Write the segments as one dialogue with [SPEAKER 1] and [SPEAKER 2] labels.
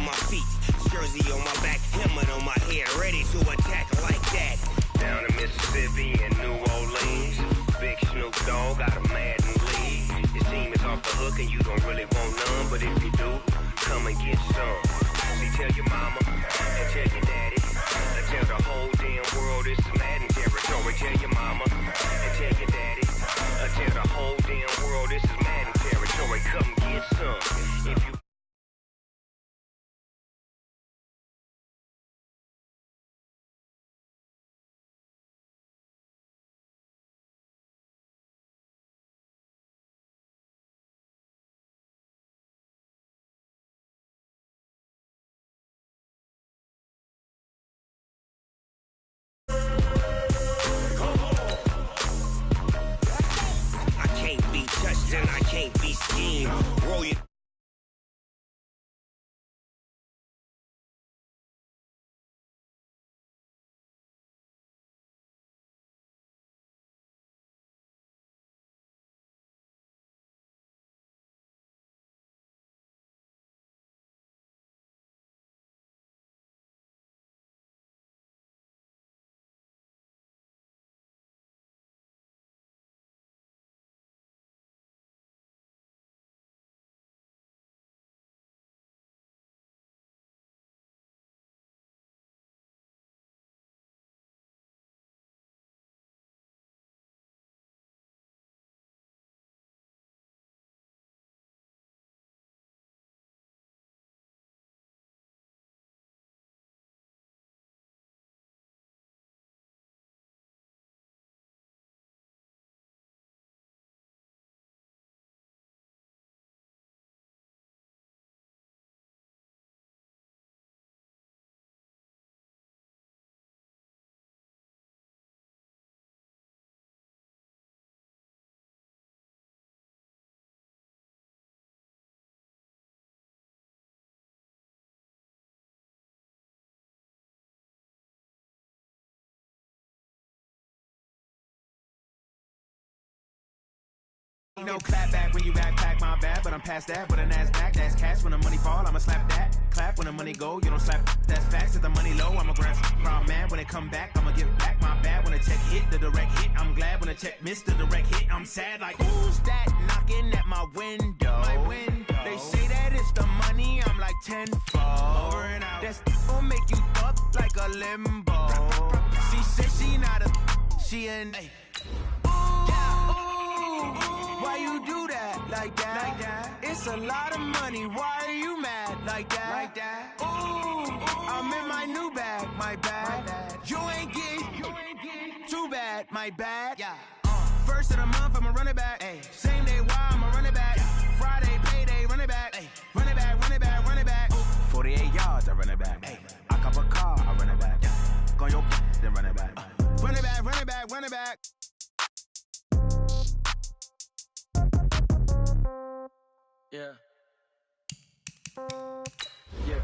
[SPEAKER 1] on my feet, jersey on my back, helmet on my head, ready to attack like that. Down in Mississippi and New Orleans, Big Snoop Dogg got a Madden league. Your team is off the hook and you don't really want none, but if you do, come and get some. See, tell your mama and tell your daddy, and tell the whole damn world this is Madden territory. Tell your mama and tell your daddy, and tell the whole damn world this is Madden territory. Come get some. If you and I can't be schemed. Roll your
[SPEAKER 2] no clap back when you backpack, my bad, but I'm past that. With a NASDAQ, that's cash. When the money fall, I'ma slap that. Clap when the money go, you don't slap. That's facts. If the money low, I'ma grab round man. When it come back, I'ma give back my bad. When the check hit, the direct hit, I'm glad. When the check missed, the direct hit, I'm sad. Like, who's that knocking at my window? They say that it's the money, I'm like tenfold. Over and out. That's gon' make you up like a limbo. She said she not a, she an. Why you do that like that? It's a lot of money. Why are you mad like that? Ooh, I'm in my new bag, my bad. You ain't get too bad, my bad. Yeah. First of the month, I'ma run it back. Ay. Same day, why I'ma run it back. Friday, payday, run it back. Ay. Run it back, run it back, run it back. 48 yards, I run it back. Ay. I cop a car, I run it back. Go on your then run it back. Run it back, run it back, run it back. Yeah. Yeah.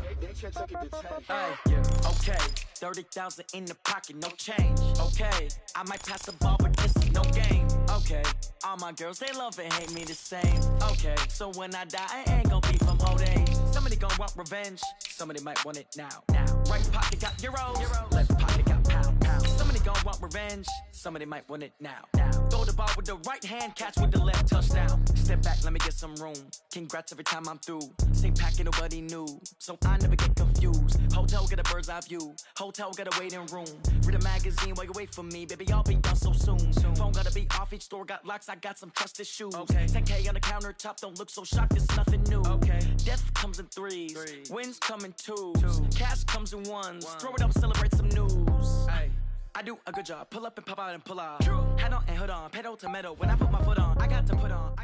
[SPEAKER 2] Yeah. Okay. 30,000 in the pocket, no change. Okay. I might pass the ball, but this is no game. Okay. All my girls, they love and hate me the same. Okay. So when I die, I ain't gonna be from old age. Somebody gonna want revenge. Somebody might want it now. Right pocket got euros. Left pocket got pound. Somebody gonna want revenge. Somebody might want it now. Throw the ball with the right hand, catch with the left, touchdown. Step back, let me get some room. Congrats every time I'm through. Same packet, nobody knew, so I never get confused. Hotel get a bird's eye view. Hotel get a waiting room. Read a magazine while you wait for me, baby. I'll be done so soon. Phone gotta be off. Each store got locks. I got some trusted shoes. Okay. 10K on the countertop. Don't look so shocked. It's nothing new. Okay. Death comes in threes. Wins come in twos. Cash comes in ones. Throw it up, celebrate some news. Hey. I do a good job. Pull up and pop out and pull out. True. Head on and hood on. Pedal to metal. When I put my foot on, I got to put on.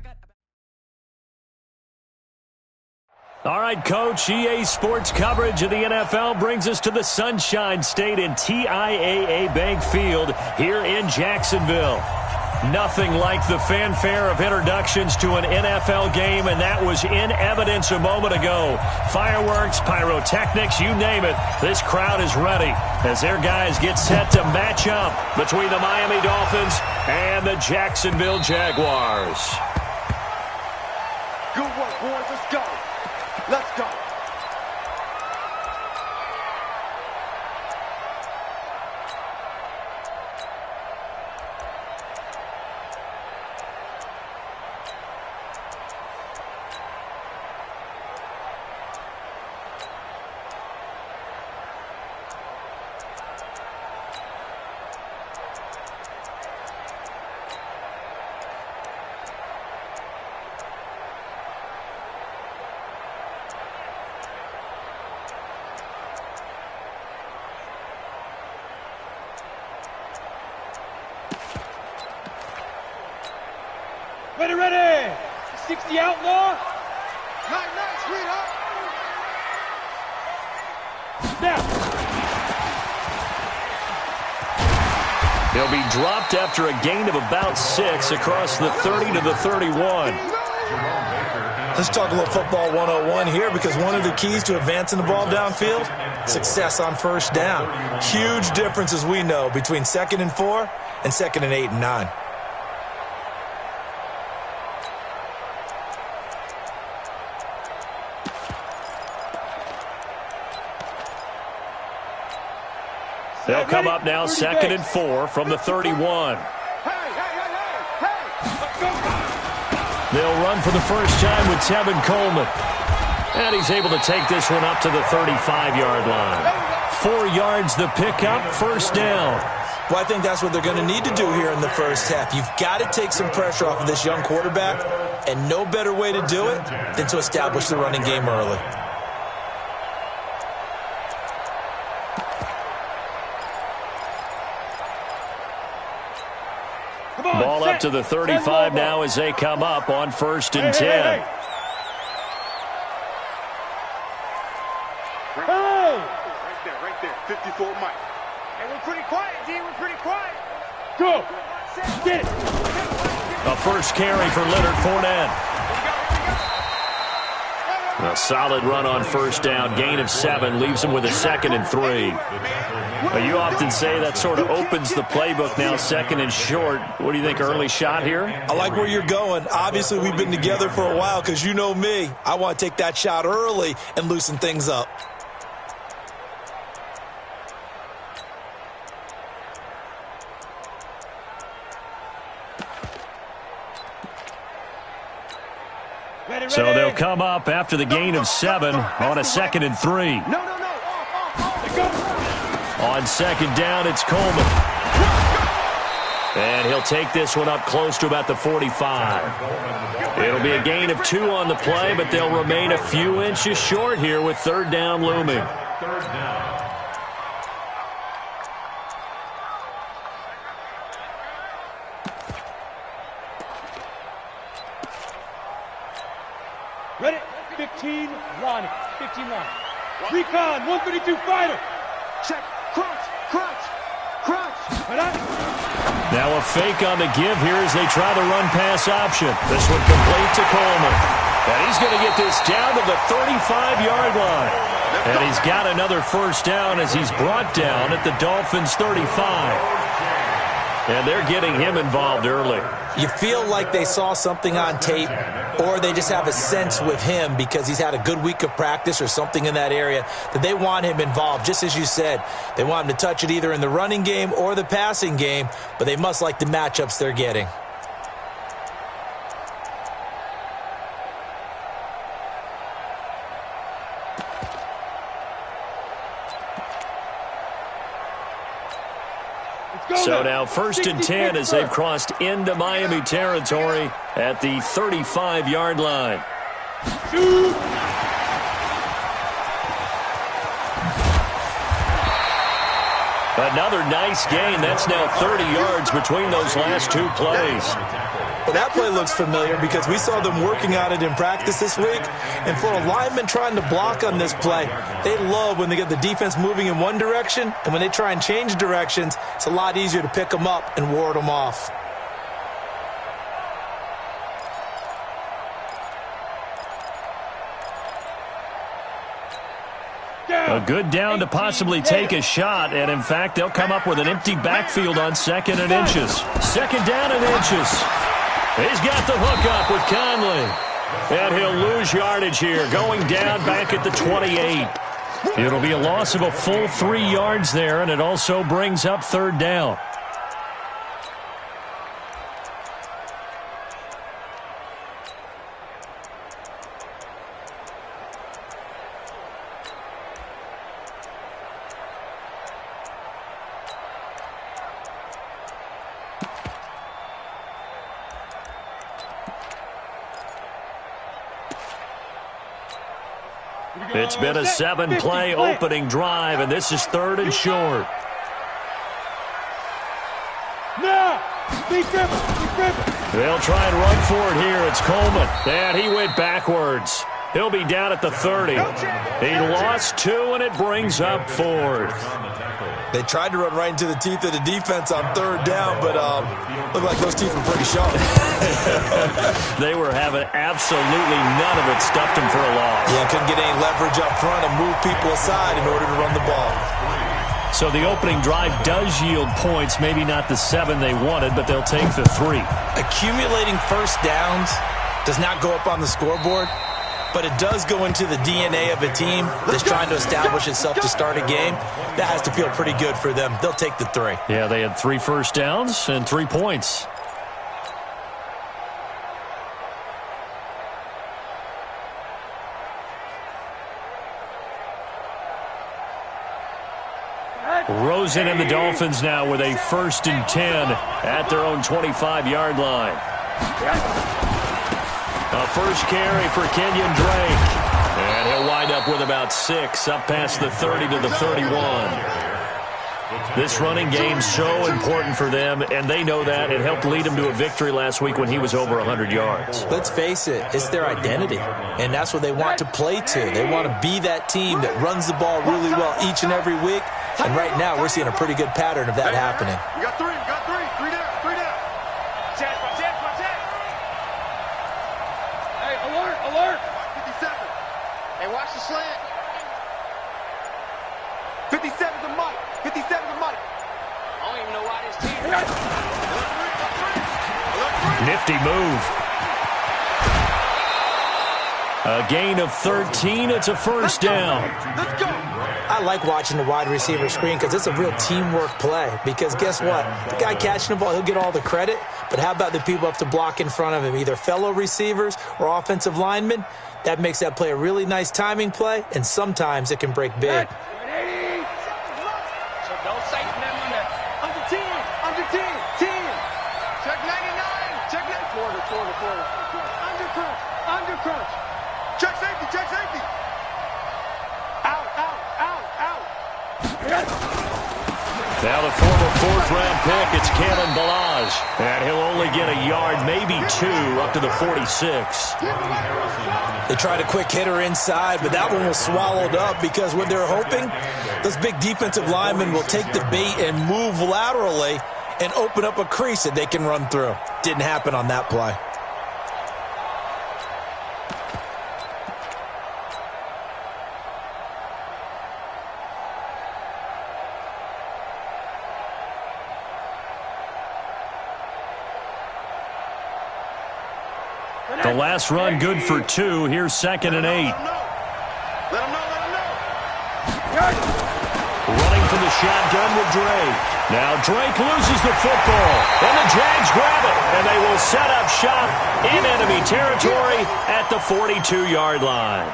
[SPEAKER 3] All right, Coach, EA Sports coverage of the NFL brings us to the Sunshine State in TIAA Bank Field here in Jacksonville. Nothing like the fanfare of introductions to an NFL game, and that was in evidence a moment ago. Fireworks, pyrotechnics, you name it. This crowd is ready as their guys get set to match up between the Miami Dolphins and the Jacksonville Jaguars.
[SPEAKER 4] Good work, boys. Let's go. Let's go. Ready, ready. 60 outlaw. Nice, sweetheart. Snap.
[SPEAKER 3] He'll be dropped after a gain of about 6 across the 30 to the 31.
[SPEAKER 5] Let's talk a little football 101 here, because one of the keys to advancing the ball downfield, success on first down. Huge difference, as we know, between 2nd and 4 and 2nd and 8 and 9.
[SPEAKER 3] They'll come up now 2nd and 4 from the 31. They'll run for the first time with Tevin Coleman. And he's able to take this one up to the 35-yard line. 4 yards the pickup, first down.
[SPEAKER 5] Well, I think that's what they're going to need to do here in the first half. You've got to take some pressure off of this young quarterback, and no better way to do it than to establish the running game early.
[SPEAKER 3] Ball up to the 35 now as they come up on 1st and 10.
[SPEAKER 4] Hey.
[SPEAKER 6] Right there. 54 Mike.
[SPEAKER 4] Hey, we're pretty quiet, D. We're pretty quiet. Go. Get it.
[SPEAKER 3] A first carry for Leonard Fournette. A solid run on first down. Gain of 7 leaves him with a 2nd and 3. You often say that sort of opens the playbook now, 2nd and short. What do you think, early shot here?
[SPEAKER 5] I like where you're going. Obviously, we've been together for a while, because you know me. I want to take that shot early and loosen things up.
[SPEAKER 3] So they'll come up after the gain of 7 on a 2nd and 3.
[SPEAKER 4] No.
[SPEAKER 3] On 2nd down, it's Coleman. And he'll take this one up close to about the 45. It'll be a gain of 2 on the play, but they'll remain a few inches short here with 3rd down looming.
[SPEAKER 4] Ready? 15 line. Recon, 132 fighter. Check. Crunch.
[SPEAKER 3] Now a fake on the give here as they try the run-pass option. This one complete to Coleman. And he's going to get this down to the 35-yard line. And he's got another first down as he's brought down at the Dolphins' 35. And they're getting him involved early.
[SPEAKER 5] You feel like they saw something on tape, or they just have a sense with him because he's had a good week of practice or something in that area that they want him involved. Just as you said, they want him to touch it either in the running game or the passing game, but they must like the matchups they're getting.
[SPEAKER 3] So now 1st and 10 as they've crossed into Miami territory at the 35-yard line. Another nice gain. That's now 30 yards between those last 2 plays.
[SPEAKER 5] Well, that play looks familiar because we saw them working on it in practice this week. And for a lineman trying to block on this play, they love when they get the defense moving in one direction, and when they try and change directions, it's a lot easier to pick them up and ward them off.
[SPEAKER 3] A good down to possibly take a shot, and in fact, they'll come up with an empty backfield on 2nd and inches. 2nd down and inches. He's got the hook up with Conley. And he'll lose yardage here, going down back at the 28. It'll be a loss of a full 3 yards there, and it also brings up 3rd down. It's been a 7-play opening drive, and this is 3rd and short. They'll try and run for it here. It's Coleman. And he went backwards. He'll be down at the 30. He lost 2, and it brings up 4th.
[SPEAKER 5] They tried to run right into the teeth of the defense on 3rd down, but looked like those teeth were pretty sharp.
[SPEAKER 3] They were having absolutely none of it. Stuffed him for a loss.
[SPEAKER 5] Yeah, couldn't get any leverage up front and move people aside in order to run the ball.
[SPEAKER 3] So the opening drive does yield points, maybe not the 7 they wanted, but they'll take the 3.
[SPEAKER 5] Accumulating first downs does not go up on the scoreboard, but it does go into the DNA of a team that's trying to establish itself to start a game. That has to feel pretty good for them. They'll take the 3.
[SPEAKER 3] Yeah, they had 3 first downs and 3 points. Rosen and the Dolphins now with a 1st and 10 at their own 25-yard line. A first carry for Kenyon Drake. And he'll wind up with about 6, up past the 30 to the 31. This running game's so important for them, and they know that. It helped lead them to a victory last week when he was over 100 yards.
[SPEAKER 5] Let's face it, it's their identity, and that's what they want to play to. They want to be that team that runs the ball really well each and every week, and right now we're seeing a pretty good pattern of that happening.
[SPEAKER 6] You got 3, you got 3. 3 down, 3 down.
[SPEAKER 4] Check, check, check.
[SPEAKER 6] Hey, alert, alert. 57.
[SPEAKER 4] Hey, watch the slant.
[SPEAKER 6] 57's a Mike. 57's a Mike.
[SPEAKER 4] I don't even know why this team.
[SPEAKER 3] Nifty move. A gain of 13. It's a first down.
[SPEAKER 6] Let's go.
[SPEAKER 5] I like watching the wide receiver screen because it's a real teamwork play. Because guess what? The guy catching the ball, he'll get all the credit. But how about the people up to block in front of him, either fellow receivers or offensive linemen? That makes that play a really nice timing play, and sometimes it can break big.
[SPEAKER 4] So don't say nothing.
[SPEAKER 6] Under 10, under 10, 10. Check 99, check 99. Quarter. Under crunch. Check safety, check safety. Out.
[SPEAKER 3] Now the former 4th-round pick, it's Kalen Ballage. And he'll only get a yard, maybe 2, up to the 46.
[SPEAKER 5] They tried a quick hitter inside, but that one was swallowed up because what they're hoping, those big defensive linemen will take the bait and move laterally and open up a crease that they can run through. Didn't happen on that play.
[SPEAKER 3] The last run good for 2. Here's 2nd and 8.
[SPEAKER 6] Let him know.
[SPEAKER 3] Running from the shotgun with Drake. Now Drake loses the football. And the Jags grab it. And they will set up shop in enemy territory at the 42-yard line.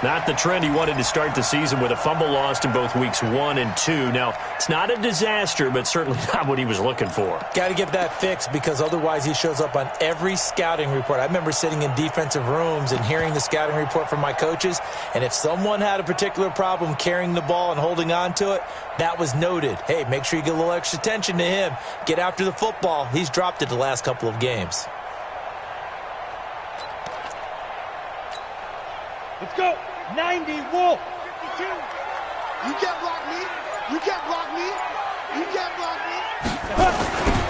[SPEAKER 3] Not the trend he wanted to start the season with a fumble lost in both weeks 1 and 2. Now, it's not a disaster, but certainly not what he was looking for.
[SPEAKER 5] Got to get that fixed because otherwise he shows up on every scouting report. I remember sitting in defensive rooms and hearing the scouting report from my coaches, and if someone had a particular problem carrying the ball and holding on to it, that was noted. Hey, make sure you get a little extra attention to him. Get after the football. He's dropped it the last couple of games.
[SPEAKER 6] Let's go. 90, Wolf. 52. You can't block me. You can't block me. You can't block me.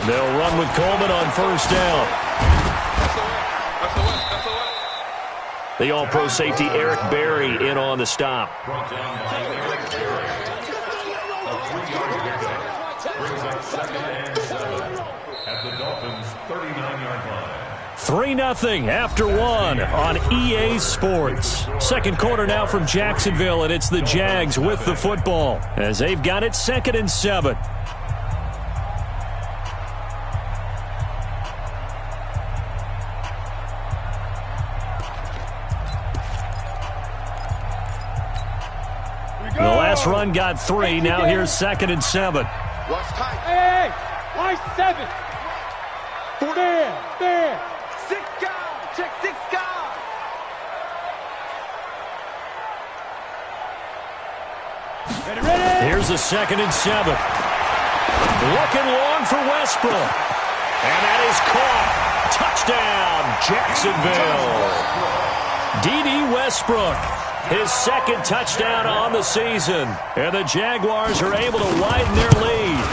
[SPEAKER 3] They'll run with Coleman on first down. The all-pro safety Eric Berry in on the stop.
[SPEAKER 7] At the Dolphins' 39-yard line.
[SPEAKER 3] 3-0 after 1 on EA Sports. Second quarter now from Jacksonville, and it's the Jags with the football as they've got it 2nd and 7. The last run got 3. Now here's 2nd and 7.
[SPEAKER 6] Watch tight.
[SPEAKER 4] Hey, watch 7. There.
[SPEAKER 6] 6 guys. Check 6 guys.
[SPEAKER 4] Ready.
[SPEAKER 3] Here's a 2nd and 7. Looking long for Westbrook. And that is caught Touchdown, Jacksonville. D.D. Westbrook, his second touchdown on the season. And the Jaguars are able to widen their lead.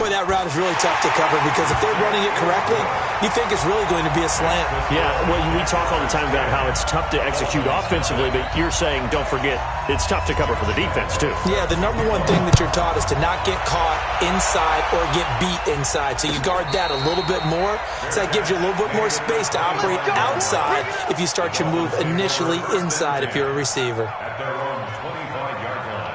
[SPEAKER 5] Boy, that route is really tough to cover because if they're running it correctly, you think it's really going to be a slant.
[SPEAKER 3] Yeah, well, we talk all the time about how it's tough to execute offensively, but you're saying, don't forget, it's tough to cover for the defense, too.
[SPEAKER 5] Yeah, the number one thing that you're taught is to not get caught inside or get beat inside. So you guard that a little bit more. So that gives you a little bit more space to operate outside if you start your move initially inside if you're a receiver.
[SPEAKER 7] At their own 25-yard line.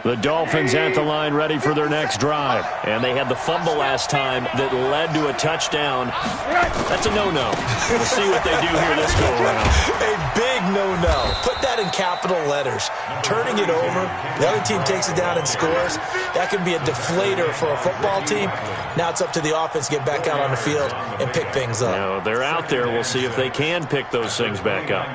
[SPEAKER 3] The Dolphins at the line ready for their next drive. And they had the fumble last time that led to a touchdown. That's a no-no. We'll see what they do here this go-around.
[SPEAKER 5] A big no-no. Put that in capital letters. Turning it over, the other team takes it down and scores. That can be a deflator for a football team. Now it's up to the offense to get back out on the field and pick things up.
[SPEAKER 3] Now, they're out there. We'll see if they can pick those things back up.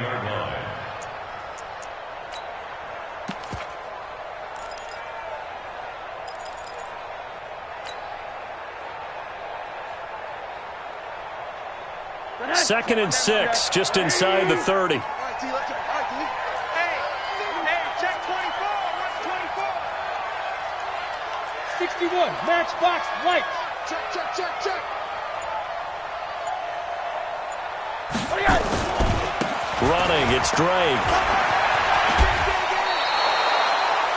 [SPEAKER 3] Second and 6, just inside the 30.
[SPEAKER 4] Hey, check 24. What's 24? 61, matchbox light. Check.
[SPEAKER 3] Running, it's Drake.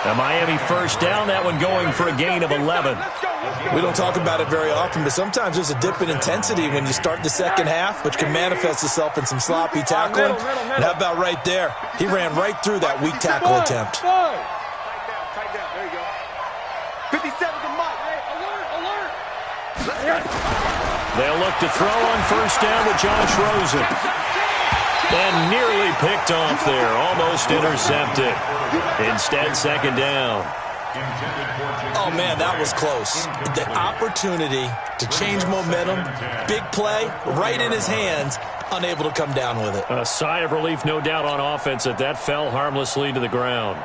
[SPEAKER 3] A Miami first down, that one going for a gain of 11.
[SPEAKER 5] We don't talk about it very often, but sometimes there's a dip in intensity when you start the second half, which can manifest itself in some sloppy tackling. And how about right there? He ran right through that weak tackle attempt.
[SPEAKER 4] Tight down. There you go. 57 to Mike. Hey, alert.
[SPEAKER 3] They'll look to throw on first down with Josh Rosen. And nearly picked off there, almost intercepted. Instead, second down.
[SPEAKER 5] Oh, man, that was close. The opportunity to change momentum, big play, right in his hands, unable to come down with it.
[SPEAKER 3] A sigh of relief, no doubt, on offense that fell harmlessly to the ground.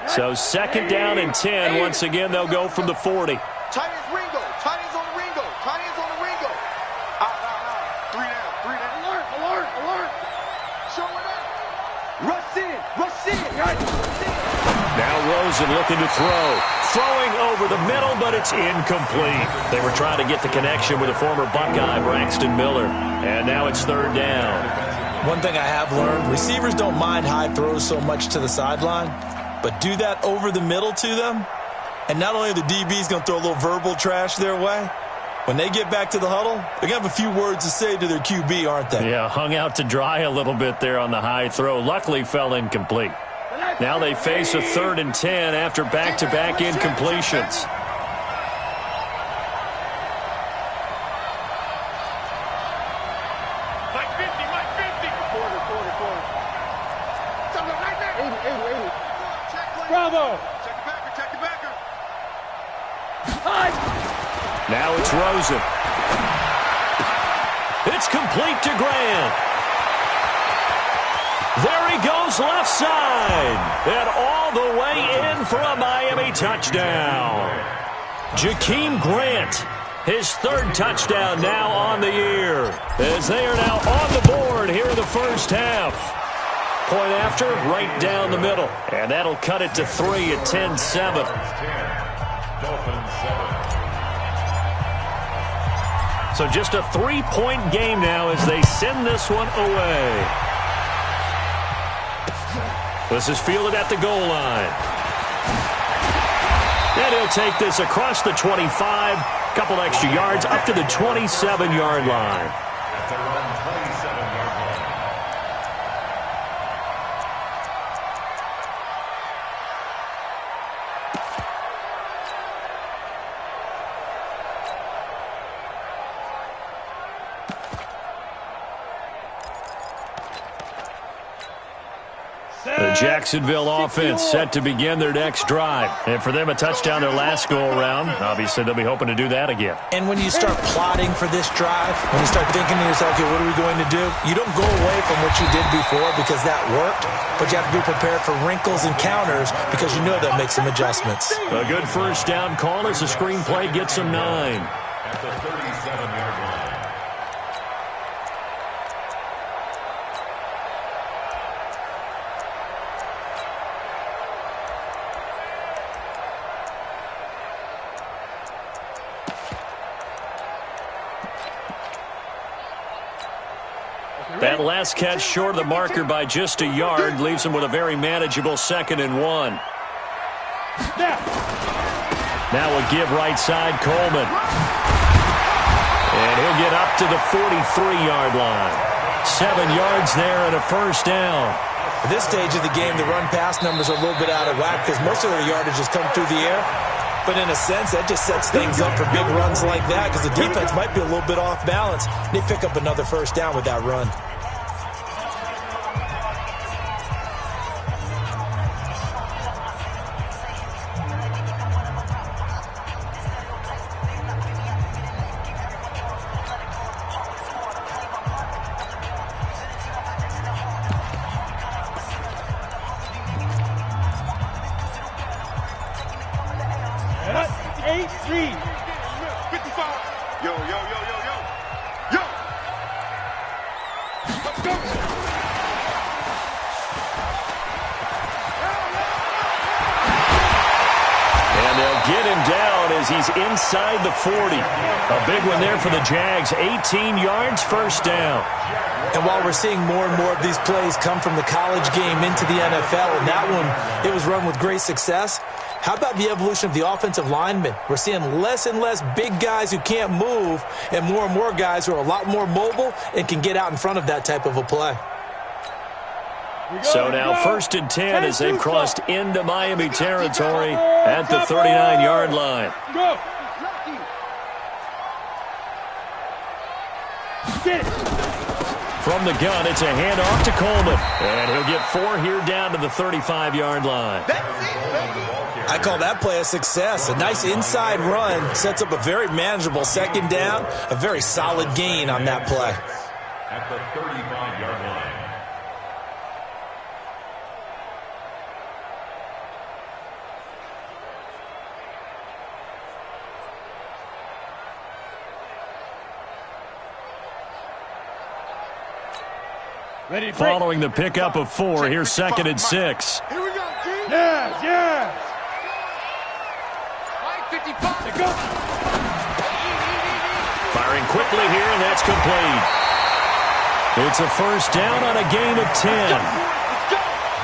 [SPEAKER 3] So second down and 10. Once again, they'll go from the 40.
[SPEAKER 6] Tight ends Ringo. Tight ends on the Ringo. Tight ends on the Ringo. Out. 3 down. Alert. Show it up. Rush in.
[SPEAKER 3] Now Rosen looking to throw. Throwing over the middle, but it's incomplete. They were trying to get the connection with the former Buckeye, Braxton Miller. And now it's third down.
[SPEAKER 5] One thing I have learned, receivers don't mind high throws so much to the sideline, but do that over the middle to them, and not only are the DBs going to throw a little verbal trash their way, when they get back to the huddle, they're going to have a few words to say to their QB, aren't they?
[SPEAKER 3] Yeah, hung out to dry a little bit there on the high throw. Luckily fell incomplete. Now they face a 3rd and 10 after back-to-back incompletions.
[SPEAKER 4] Mike 50. Quarter. Something right there. 80. Bravo.
[SPEAKER 6] Check the backer.
[SPEAKER 3] Now it's Rosen. It's complete to Grant. There he goes left side. And all the way in for a Miami touchdown. Jakeem Grant, his 3rd touchdown now on the year, as they are now on the board here in the first half. Point after, right down the middle. And that'll cut it to 3 at 10-7.
[SPEAKER 7] Dolphins 7.
[SPEAKER 3] So just a 3-point game now as they send this one away. This is fielded at the goal line. And he'll take this across the 25, couple extra yards, up to the 27-yard line.
[SPEAKER 7] At their own 27-yard line.
[SPEAKER 3] The Jacksonville offense set to begin their next drive. And for them, a touchdown their last go-around. Obviously, they'll be hoping to do that again.
[SPEAKER 5] And when you start plotting for this drive, when you start thinking to yourself, okay, what are we going to do? You don't go away from what you did before because that worked, but you have to be prepared for wrinkles and counters because you know they'll make some adjustments.
[SPEAKER 3] A good first down call as the screenplay gets them 9.
[SPEAKER 7] At the 37-yard line.
[SPEAKER 3] That last catch short of the marker by just a yard leaves him with a very manageable 2nd and 1. Now a give right side, Coleman. And he'll get up to the 43-yard line. 7 yards there and a first down.
[SPEAKER 5] At this stage of the game, the run-pass numbers are a little bit out of whack because most of their yardage has come through the air. But in a sense, that just sets things up for big runs like that because the defense might be a little bit off balance. They pick up another first down with that run.
[SPEAKER 3] He's inside the 40. A big one there for the Jags. 18 yards, first down.
[SPEAKER 5] And while we're seeing more and more of these plays come from the college game into the NFL, and that one, it was run with great success, how about the evolution of the offensive linemen? We're seeing less and less big guys who can't move and more guys who are a lot more mobile and can get out in front of that type of a play.
[SPEAKER 3] So now 1st and 10 as they've crossed into Miami territory at the 39-yard line. From the gun, it's a handoff to Coleman. And he'll get 4 here down to the 35-yard line.
[SPEAKER 5] I call that play a success. A nice inside run sets up a very manageable 2nd down, a very solid gain on that play.
[SPEAKER 7] At the 35-yard line.
[SPEAKER 3] Following the pickup of 4, here's 2nd and 6.
[SPEAKER 6] Here we go, G. Yes. 55 to go.
[SPEAKER 3] Firing quickly here, and that's complete. It's a first down on a gain of 10.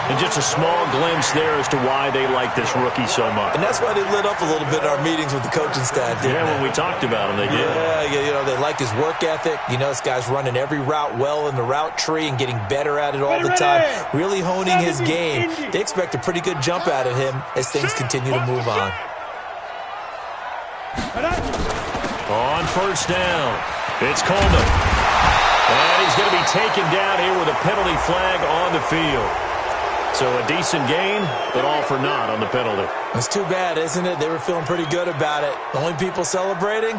[SPEAKER 3] And just a small glimpse there as to why they like this rookie so much.
[SPEAKER 5] And that's why they lit up a little bit in our meetings with the coaching staff, didn't they?
[SPEAKER 3] When we talked about him, they did.
[SPEAKER 5] Yeah, they like his work ethic. You know, this guy's running every route well in the route tree and getting better at it all the time. Really honing his game. They expect a pretty good jump out of him as things continue to move on.
[SPEAKER 3] On first down, it's Coleman. And he's going to be taken down here with a penalty flag on the field. So a decent gain, but all for naught on the penalty.
[SPEAKER 5] It's too bad, isn't it? They were feeling pretty good about it. The only people celebrating,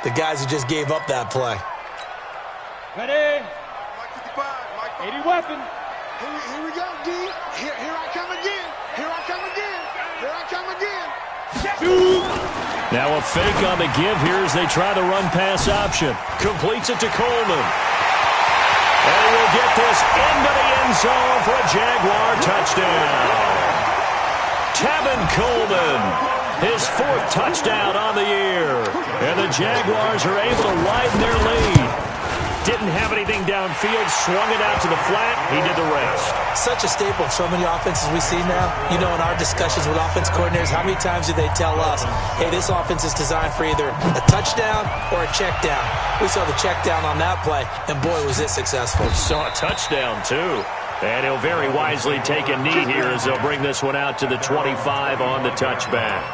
[SPEAKER 5] the guys who just gave up that play.
[SPEAKER 6] Ready? 80 weapon. Here we go, D. Here I come again. Here I come again. Here I come again.
[SPEAKER 3] Now a fake on the give here as they try the run-pass option. Completes it to Coleman. And he will get this into the end zone for a Jaguar touchdown. Tevin Coleman, his 4th touchdown on the year. And the Jaguars are able to widen their lead. Didn't have anything downfield, swung it out to the flat. He did the rest.
[SPEAKER 5] Such a staple of so many offenses we see now. You know, in our discussions with offense coordinators, how many times do they tell us, hey, this offense is designed for either a touchdown or a check down. We saw the check down on that play, and boy, was it successful.
[SPEAKER 3] Saw a touchdown, too. And he'll very wisely take a knee here as they'll bring this one out to the 25 on the touchback.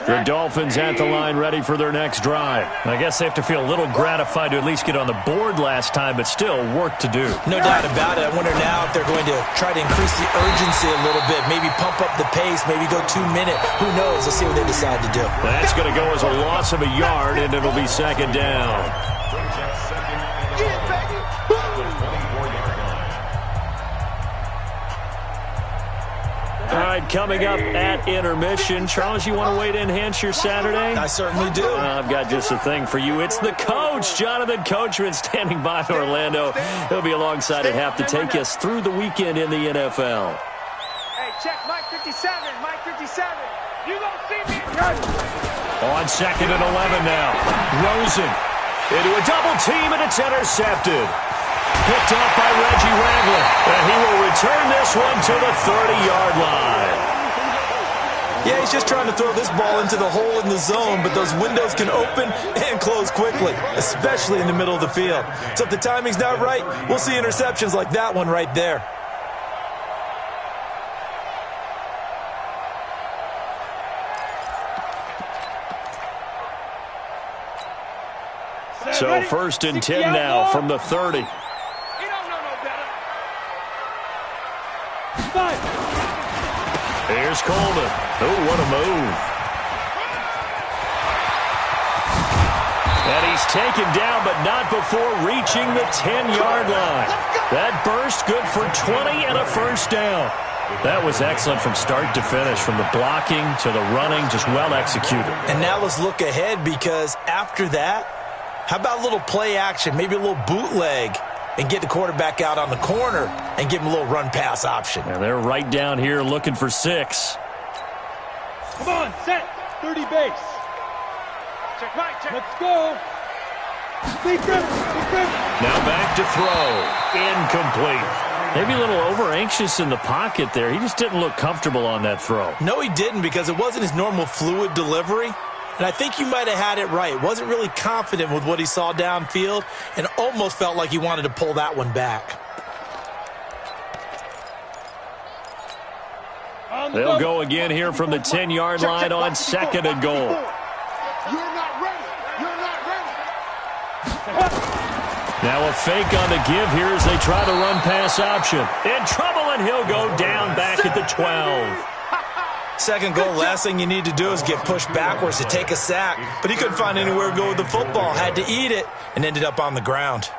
[SPEAKER 3] The Dolphins at the line ready for their next drive. I guess they have to feel a little gratified to at least get on the board last time, but still work to do.
[SPEAKER 5] No doubt about it. I wonder now if they're going to try to increase the urgency a little bit, maybe pump up the pace, maybe go 2 minutes. Who knows? Let's see what they decide to do.
[SPEAKER 3] That's going to go as a loss of a yard, and it'll be second down. All right, coming up at intermission. Charles, you want to wait to enhance your Saturday?
[SPEAKER 5] I certainly do.
[SPEAKER 3] I've got just a thing for you. It's the coach, Jonathan Coachman, standing by in Orlando. He'll be alongside at half to take us through the weekend in the NFL.
[SPEAKER 6] Hey, check Mike 57. Mike 57. You don't see me.
[SPEAKER 3] On second and 11 now. Rosen into a double team, and it's intercepted. Picked off by Reggie Ragland, and he will return this one to the 30-yard line.
[SPEAKER 5] Yeah, he's just trying to throw this ball into the hole in the zone, but those windows can open and close quickly, especially in the middle of the field. So if the timing's not right, we'll see interceptions like that one right there.
[SPEAKER 3] So first and 10 now from the 30. Here's Coleman. Oh, what a move. And he's taken down, but not before reaching the 10-yard line. That burst good for 20 and a first down. That was excellent from start to finish, from the blocking to the running, just well executed. And
[SPEAKER 5] now let's look ahead, because after that, how about a little play action, maybe a little bootleg, and get the quarterback out on the corner and give him a little run-pass option.
[SPEAKER 3] And they're right down here looking for 6.
[SPEAKER 6] Come on, set. 30 base. Check Mike, check. Let's go.
[SPEAKER 3] Now back to throw. Incomplete. Maybe a little over-anxious in the pocket there. He just didn't look comfortable on that throw.
[SPEAKER 5] No, he didn't, because it wasn't his normal fluid delivery. And I think you might have had it right. Wasn't really confident with what he saw downfield and almost felt like he wanted to pull that one back.
[SPEAKER 3] They'll go again here from the 10-yard line on second and goal.
[SPEAKER 6] You're not ready. You're not ready.
[SPEAKER 3] Now a fake on the give here as they try the run-pass option. In trouble, and he'll go down back at the 12.
[SPEAKER 5] Second goal, last thing you need to do is get pushed backwards to take a sack. But he couldn't find anywhere to go with the football. Had to eat it and ended up on the ground.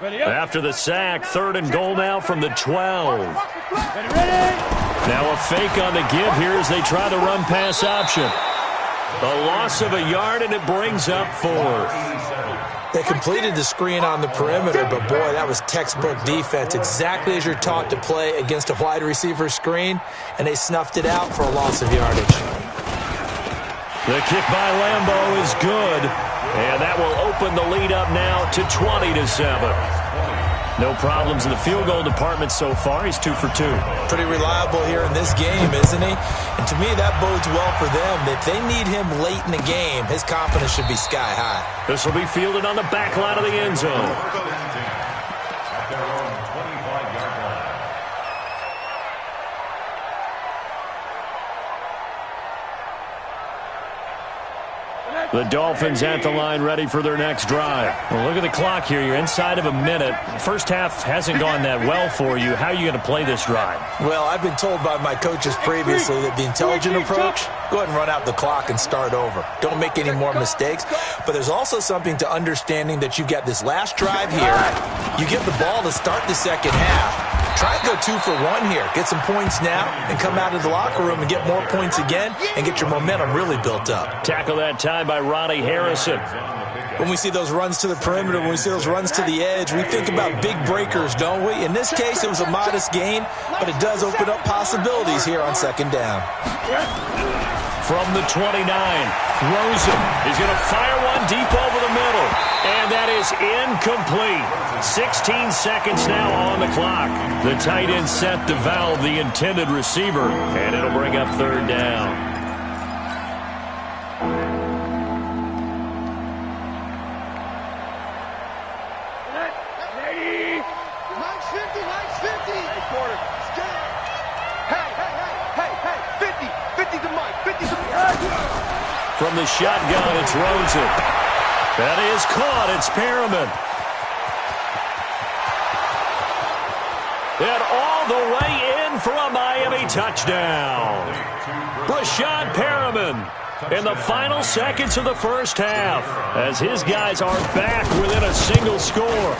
[SPEAKER 3] After the sack, third and goal now from the 12. Now a fake on the give here as they try the run-pass option. A loss of a yard, and it brings up 4th.
[SPEAKER 5] They completed the screen on the perimeter, but boy, that was textbook defense. Exactly as you're taught to play against a wide receiver screen, and they snuffed it out for a loss of yardage.
[SPEAKER 3] The kick by Lambeau is good, and that will open the lead up now to 20-7. No problems in the field goal department so far. He's 2 for 2.
[SPEAKER 5] Pretty reliable here in this game, isn't he? And to me, that bodes well for them. If they need him late in the game, his confidence should be sky high.
[SPEAKER 3] This will be fielded on the back line of the end zone. The Dolphins at the line ready for their next drive. Well, look at the clock here. You're inside of a minute. First half hasn't gone that well for you. How are you going to play this drive?
[SPEAKER 5] Well, I've been told by my coaches previously that the intelligent approach, go ahead and run out the clock and start over. Don't make any more mistakes. But there's also something to understanding that you got this last drive here. You give the ball to start the second half. Try and go 2 for 1 here. Get some points now and come out of the locker room and get more points again and get your momentum really built up.
[SPEAKER 3] Tackle that time by Ronnie Harrison.
[SPEAKER 5] When we see those runs to the perimeter, when we see those runs to the edge, we think about big breakers, don't we? In this case, it was a modest gain, but it does open up possibilities here on second down.
[SPEAKER 3] from the 29. Throws it. He's going to fire one deep over the middle. And that is incomplete. 16 seconds now on the clock. The tight end set to valve the intended receiver. And it'll bring up third down. From the shotgun, it's Rosen. That is caught. It's Perriman. And all the way in for a Miami touchdown. Brashad Perriman in the final seconds of the first half as his guys are back within a single score.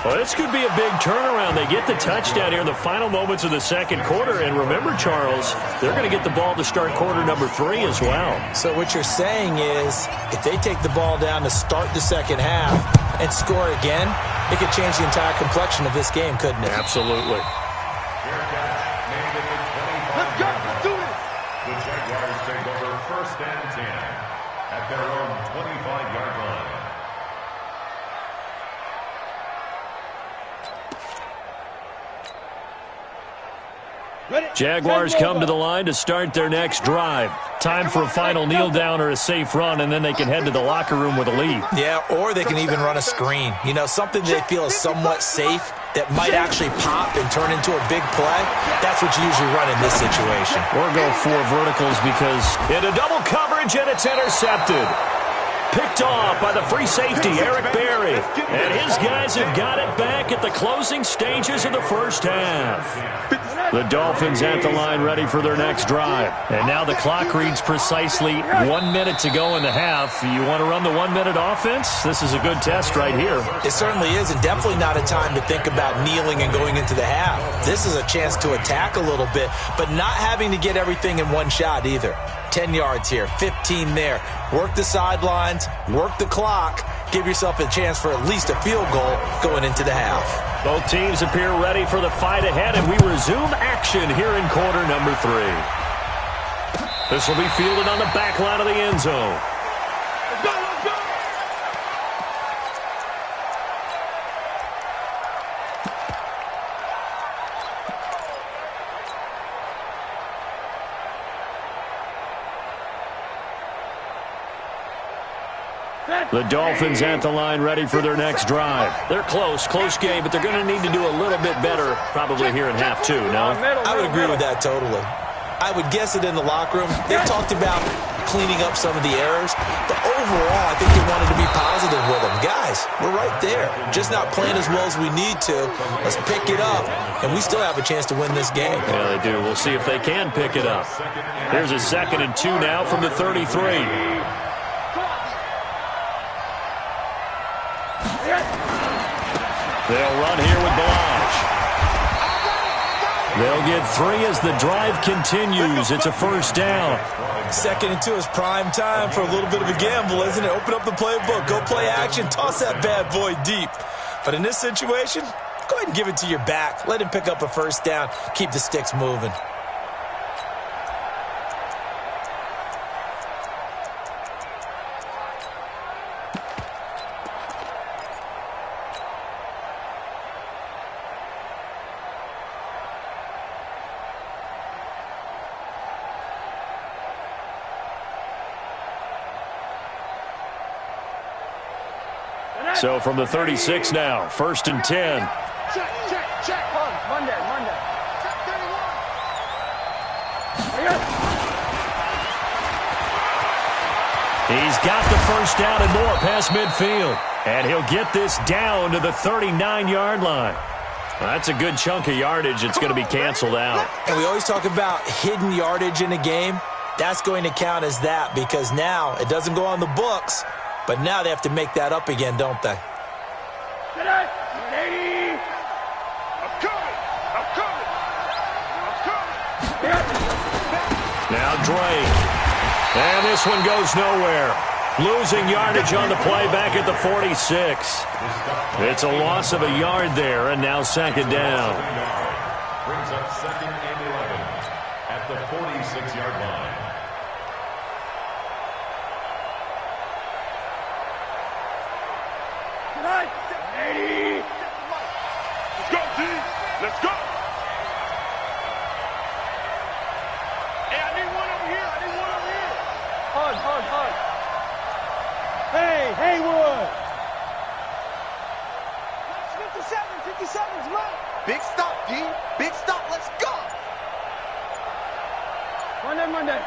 [SPEAKER 3] Well, this could be a big turnaround. They get the touchdown here in the final moments of the second quarter. And remember, Charles, they're going to get the ball to start quarter number 3 as well. So what you're saying is if they take the ball down to start the second half and score again, it could change the entire complexion of this game, couldn't it? Absolutely.
[SPEAKER 6] Let's go. Let's do this.
[SPEAKER 7] The Jaguars take over 1st and 10 at their own 25-yard line.
[SPEAKER 3] Jaguars come to the line to start their next drive. Time for a final kneel down or a safe run, and then they can head to the locker room with a lead.
[SPEAKER 5] Yeah, or they can even run a screen. You know, something they feel is somewhat safe that might actually pop and turn into a big play. That's what you usually run in this situation.
[SPEAKER 3] Or go 4 verticals because into double coverage, and it's intercepted. Picked off by the free safety, Eric Berry. And his guys have got it back at the closing stages of the first half. The Dolphins at the line ready for their next drive. And now the clock reads precisely 1 minute to go in the half. You want to run the 1 minute offense? This is a good test right here.
[SPEAKER 5] It certainly is, and definitely not a time to think about kneeling and going into the half. This is a chance to attack a little bit, but not having to get everything in one shot either. 10 yards here, 15 there. Work the sidelines, work the clock, give yourself a chance for at least a field goal going into the half.
[SPEAKER 3] Both teams appear ready for the fight ahead, and we resume action here in quarter number 3. This will be fielded on the back line of the end zone.
[SPEAKER 6] Let's go, let's go.
[SPEAKER 3] The Dolphins at the line ready for their next drive. They're close game, but they're going to need to do a little bit better probably here in half 2, no?
[SPEAKER 5] I would agree with that totally. I would guess it in the locker room. They talked about cleaning up some of the errors, but overall, I think they wanted to be positive with them. Guys, we're right there. Just not playing as well as we need to. Let's pick it up, and we still have a chance to win this game.
[SPEAKER 3] Yeah, they do. We'll see if they can pick it up. Here's a 2nd and 2 now from the 33. They'll run here with Balaj. They'll get 3 as the drive continues. It's a first down.
[SPEAKER 5] 2nd and 2 is prime time for a little bit of a gamble, isn't it? Open up the playbook, go play action, toss that bad boy deep. But in this situation, go ahead and give it to your back. Let him pick up a first down. Keep the sticks moving.
[SPEAKER 3] So from the 36 now, 1st and 10.
[SPEAKER 6] Check. Monday. Check 31.
[SPEAKER 3] He's got the first down and more past midfield. And he'll get this down to the 39-yard line. Well, that's a good chunk of yardage. It's going to be canceled out.
[SPEAKER 5] And we always talk about hidden yardage in a game. That's going to count as that because now it doesn't go on the books. But now they have to make that up again, don't they?
[SPEAKER 6] I'm coming.
[SPEAKER 3] Now Drake. And this one goes nowhere. Losing yardage on the play back at the 46. It's a loss of a yard there, and now 2nd down.
[SPEAKER 7] Brings up 2nd and 11 at the 46-yard line.
[SPEAKER 4] Let's go, G. Let's go. Hey, I need one over here. Hug. Hey, Haywood. 57's right.
[SPEAKER 6] Big stop, D. Big stop. Let's go.
[SPEAKER 4] Monday.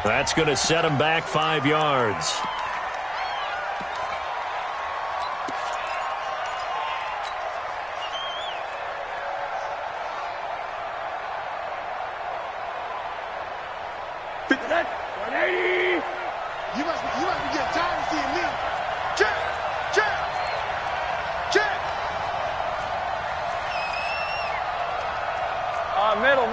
[SPEAKER 3] That's going to set him back 5 yards.
[SPEAKER 4] You must be getting tired of seeing me. Check. Middle.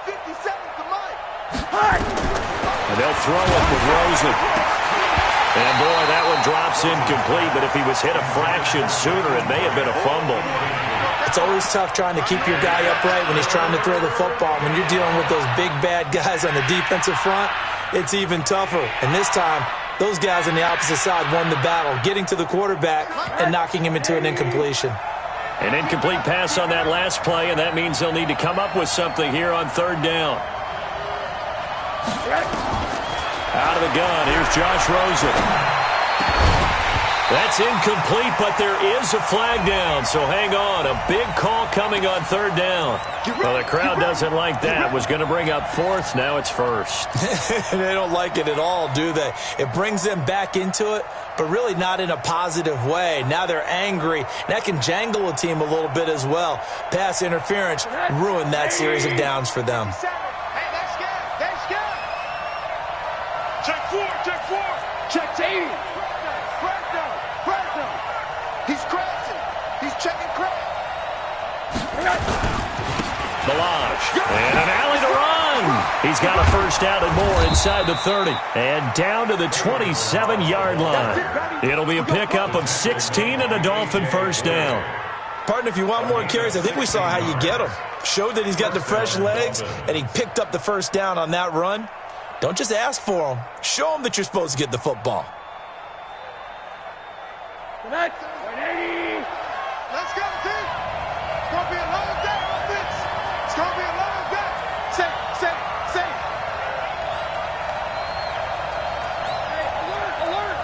[SPEAKER 6] 57's the mic.
[SPEAKER 3] And they'll throw it with Rosen. And boy, that one drops incomplete, but if he was hit a fraction sooner, it may have been a fumble.
[SPEAKER 5] It's always tough trying to keep your guy upright when he's trying to throw the football. When you're dealing with those big, bad guys on the defensive front, it's even tougher. And this time, those guys on the opposite side won the battle, getting to the quarterback and knocking him into an incompletion.
[SPEAKER 3] An incomplete pass on that last play, and that means they'll need to come up with something here on 3rd down. Out of the gun, here's Josh Rosen. That's incomplete, but there is a flag down, so hang on. A big call coming on 3rd down. Well, the crowd doesn't like that. Was going to bring up 4th, now it's 1st.
[SPEAKER 5] They don't like it at all, do they? It brings them back into it, but really not in a positive way. Now they're angry. That can jangle a team a little bit as well. Pass interference ruined that series of downs for them.
[SPEAKER 4] Hey, that's good. Check 4. Check 80. Crack. He's crashing. He's checking crack.
[SPEAKER 3] Balaj. And an alley to run. He's got a first down and more inside the 30. And down to the 27-yard line. It'll be a pickup of 16 and a Dolphin first down.
[SPEAKER 5] Partner, if you want more carries, I think we saw how you get him. Showed that he's got the fresh legs, and he picked up the first down on that run. Don't just ask for him. Show him that you're supposed to get the football.
[SPEAKER 4] Let's go, team. It's going to be a long day on this. It's going to be a long day. Safe. Hey, alert.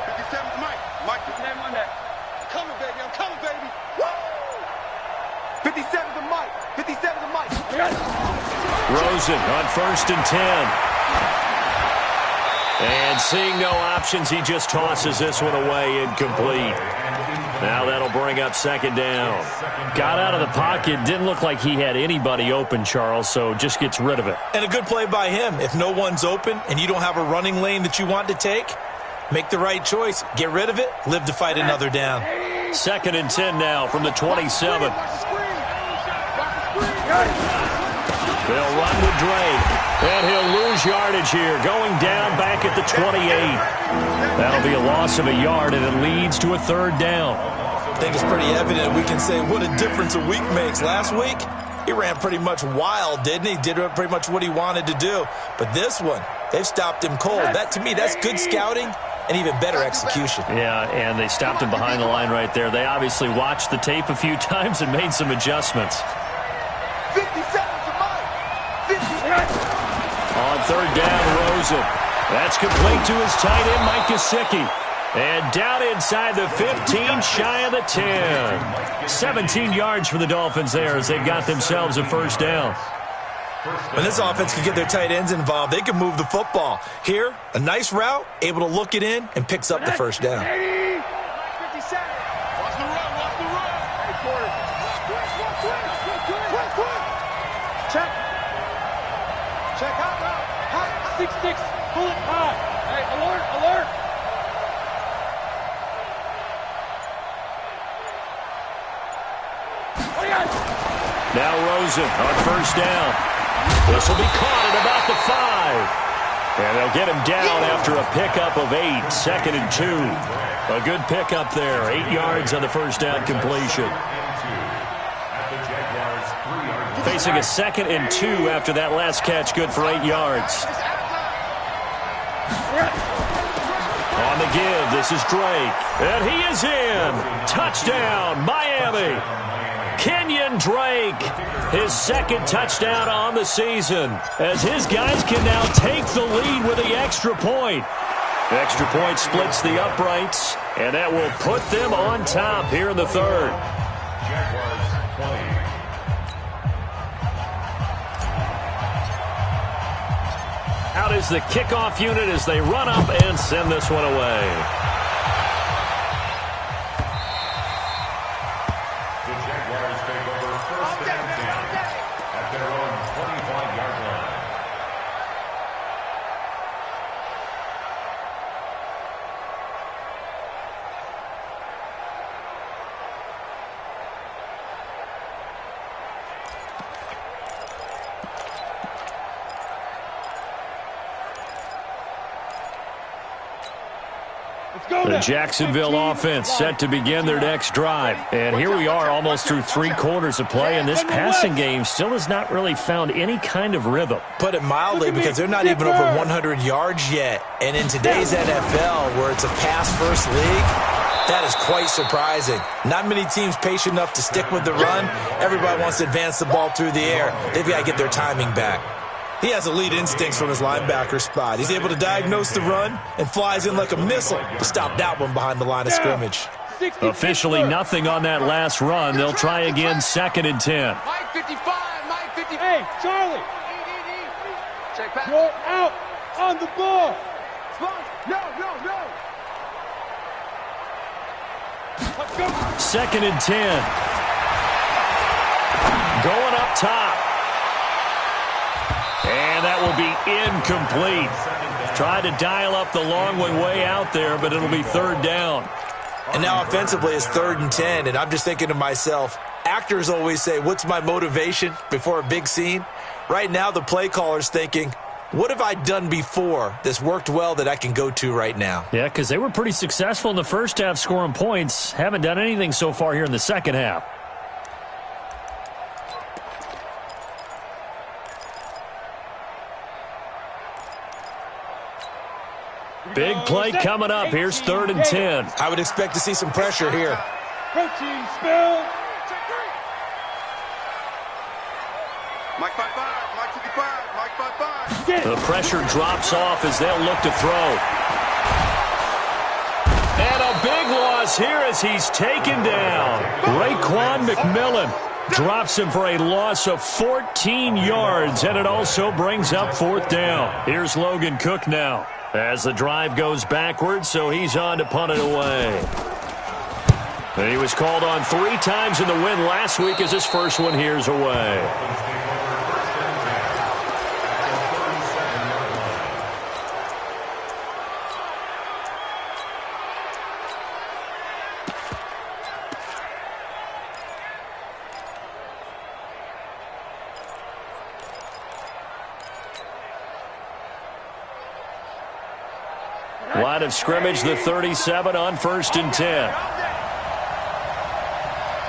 [SPEAKER 4] 57's Mike. 57 Monday. I'm coming, baby. Woo! 57's the Mike.
[SPEAKER 3] Rosen on 1st and 10. And seeing no options, he just tosses this one away incomplete. Now that'll bring up 2nd down. Got out of the pocket. Didn't look like he had anybody open, Charles, so just gets rid of it.
[SPEAKER 5] And a good play by him. If no one's open and you don't have a running lane that you want to take, make the right choice. Get rid of it. Live to fight another down.
[SPEAKER 3] 2nd and 10 now from the 27. They'll run with Drake. And he'll lose yardage here, going down back at the 28. That'll be a loss of a yard, and it leads to a 3rd down.
[SPEAKER 5] I think it's pretty evident we can say what a difference a week makes. Last week, he ran pretty much wild, didn't he? Did pretty much what he wanted to do. But this one, they've stopped him cold. That, to me, that's good scouting and even better execution.
[SPEAKER 3] Yeah, and they stopped him behind the line right there. They obviously watched the tape a few times and made some adjustments.
[SPEAKER 6] 57's the mic. 50.
[SPEAKER 3] On 3rd down, Rosen. That's complete to his tight end, Mike Gesicki. And down inside the 15, shy of the 10. 17 yards for the Dolphins there as they've got themselves a first down.
[SPEAKER 5] When this offense can get their tight ends involved, they can move the football. Here, a nice route, able to look it in, and picks up the first down.
[SPEAKER 4] 57. Watch the run. Hey, quarter. Quick. Check out route. High. 6-6. Pull it high. Hey, alert.
[SPEAKER 3] Now Rosen on first down. This will be caught at about the 5. And they'll get him down after a pickup of 8, 2nd and 2. A good pickup there, 8 yards on the first down completion. Facing a 2nd and 2 after that last catch, good for 8 yards. On the give, this is Drake. And he is in. Touchdown, Miami. Kenyon Drake, his 2nd touchdown on the season, as his guys can now take the lead with the extra point. The extra point splits the uprights, and that will put them on top here in the 3rd. Out is the kickoff unit as they run up and send this one away.
[SPEAKER 7] The Jaguars take over 1st and 10 at their own 25-yard line.
[SPEAKER 3] The Jacksonville offense set to begin their next drive. And here we are almost through 3 quarters of play, and this passing game still has not really found any kind of rhythm.
[SPEAKER 5] Put it mildly, because they're not even over 100 yards yet. And in today's NFL, where it's a pass-first league, that is quite surprising. Not many teams patient enough to stick with the run. Everybody wants to advance the ball through the air. They've got to get their timing back. He has elite instincts from his linebacker spot. He's able to diagnose the run and flies in like a missile to stop that one behind the line of scrimmage.
[SPEAKER 3] Officially nothing on that last run. They'll try again, 2nd and 10.
[SPEAKER 6] Mike 55, Mike 50. Hey, Charlie. Check back. You're out on the ball. No. Let's go.
[SPEAKER 3] 2nd and 10. Going up top. And that will be incomplete. Try to dial up the long one way out there, but it'll be 3rd down.
[SPEAKER 5] And now offensively it's 3rd and 10, and I'm just thinking to myself, actors always say, what's my motivation before a big scene? Right now the play caller's thinking, what have I done before that's worked well that I can go to right now?
[SPEAKER 3] Yeah, because they were pretty successful in the first half scoring points. Haven't done anything so far here in the second half. Big play coming up. Here's 3rd and 10.
[SPEAKER 5] I would expect to see some pressure here.
[SPEAKER 6] Protein spill.
[SPEAKER 4] Mike 55, Mike 55, Mike 55.
[SPEAKER 3] The pressure drops off as they'll look to throw. And a big loss here as he's taken down. Raekwon McMillan drops him for a loss of 14 yards, and it also brings up 4th down. Here's Logan Cook now as the drive goes backwards, so he's on to punt it away. And he was called on 3 times in the win last week as his first one here's away. Line of scrimmage, the 37 on 1st and 10.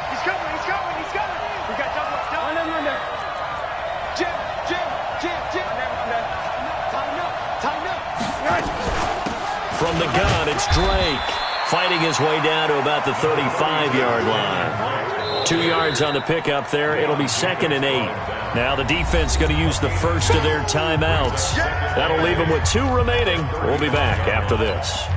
[SPEAKER 6] He's coming. We got double. Under. Jim. Time up.
[SPEAKER 3] From the gun, it's Drake. Fighting his way down to about the 35-yard line. 2 yards on the pickup there. It'll be 2nd and 8. Now the defense going to use the first of their timeouts. That'll leave them with 2 remaining. We'll be back after this.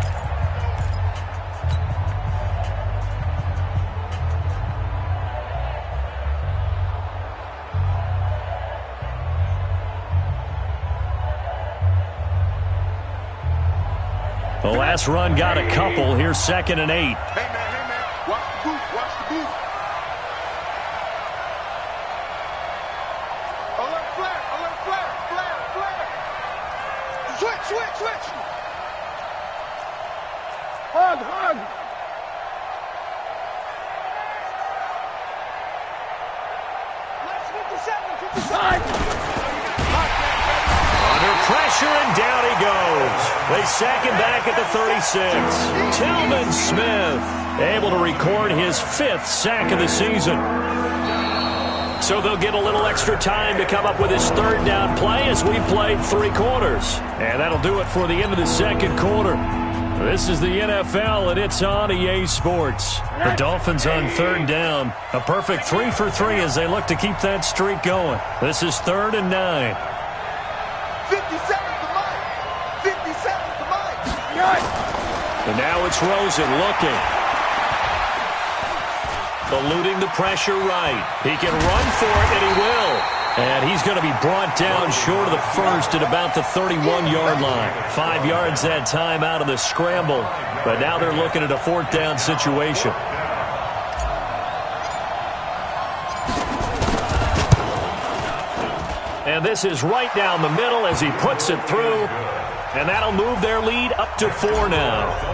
[SPEAKER 3] The last run got a couple. Here's 2nd and 8.
[SPEAKER 4] Hey, man. Watch the booth. Alert flare. Switch.
[SPEAKER 6] Hug. Let's 57.
[SPEAKER 3] Under pressure, and down he goes. his second back at the 36. Telvin Smith able to record his 5th sack of the season. So they'll get a little extra time to come up with his 3rd down play as we played 3 quarters. And that'll do it for the end of the 2nd quarter. This is the NFL, and it's on EA Sports. The Dolphins on 3rd down. A perfect 3 for 3 as they look to keep that streak going. This is 3rd and 9.
[SPEAKER 6] 57's the mic. 57's the mic.
[SPEAKER 3] And now it's Rosen looking. Eluding the pressure right. He can run for it, and he will. And he's going to be brought down short of the first at about the 31-yard line. 5 yards that time out of the scramble. But now they're looking at a 4th down situation. And this is right down the middle as he puts it through. And that'll move their lead up to 4 now.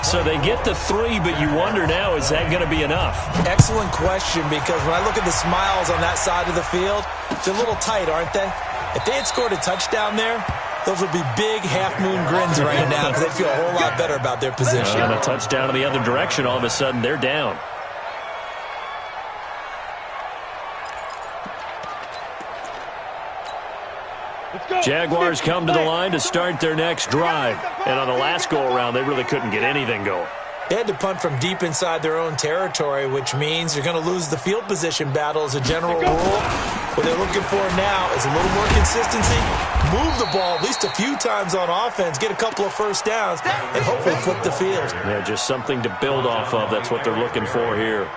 [SPEAKER 3] So they get to 3, but you wonder now, is that going to be enough?
[SPEAKER 5] Excellent question, because when I look at the smiles on that side of the field, they're a little tight, aren't they? If they had scored a touchdown there, those would be big half-moon grins right now because they feel a whole lot better about their position.
[SPEAKER 3] And a touchdown in the other direction, all of a sudden they're down. Jaguars come to the line to start their next drive. And on the last go-around, they really couldn't get anything going.
[SPEAKER 5] They had to punt from deep inside their own territory, which means you're going to lose the field position battle as a general rule. What they're looking for now is a little more consistency, move the ball at least a few times on offense, get a couple of first downs, and hopefully flip the field.
[SPEAKER 3] Yeah, just something to build off of. That's what they're looking for here.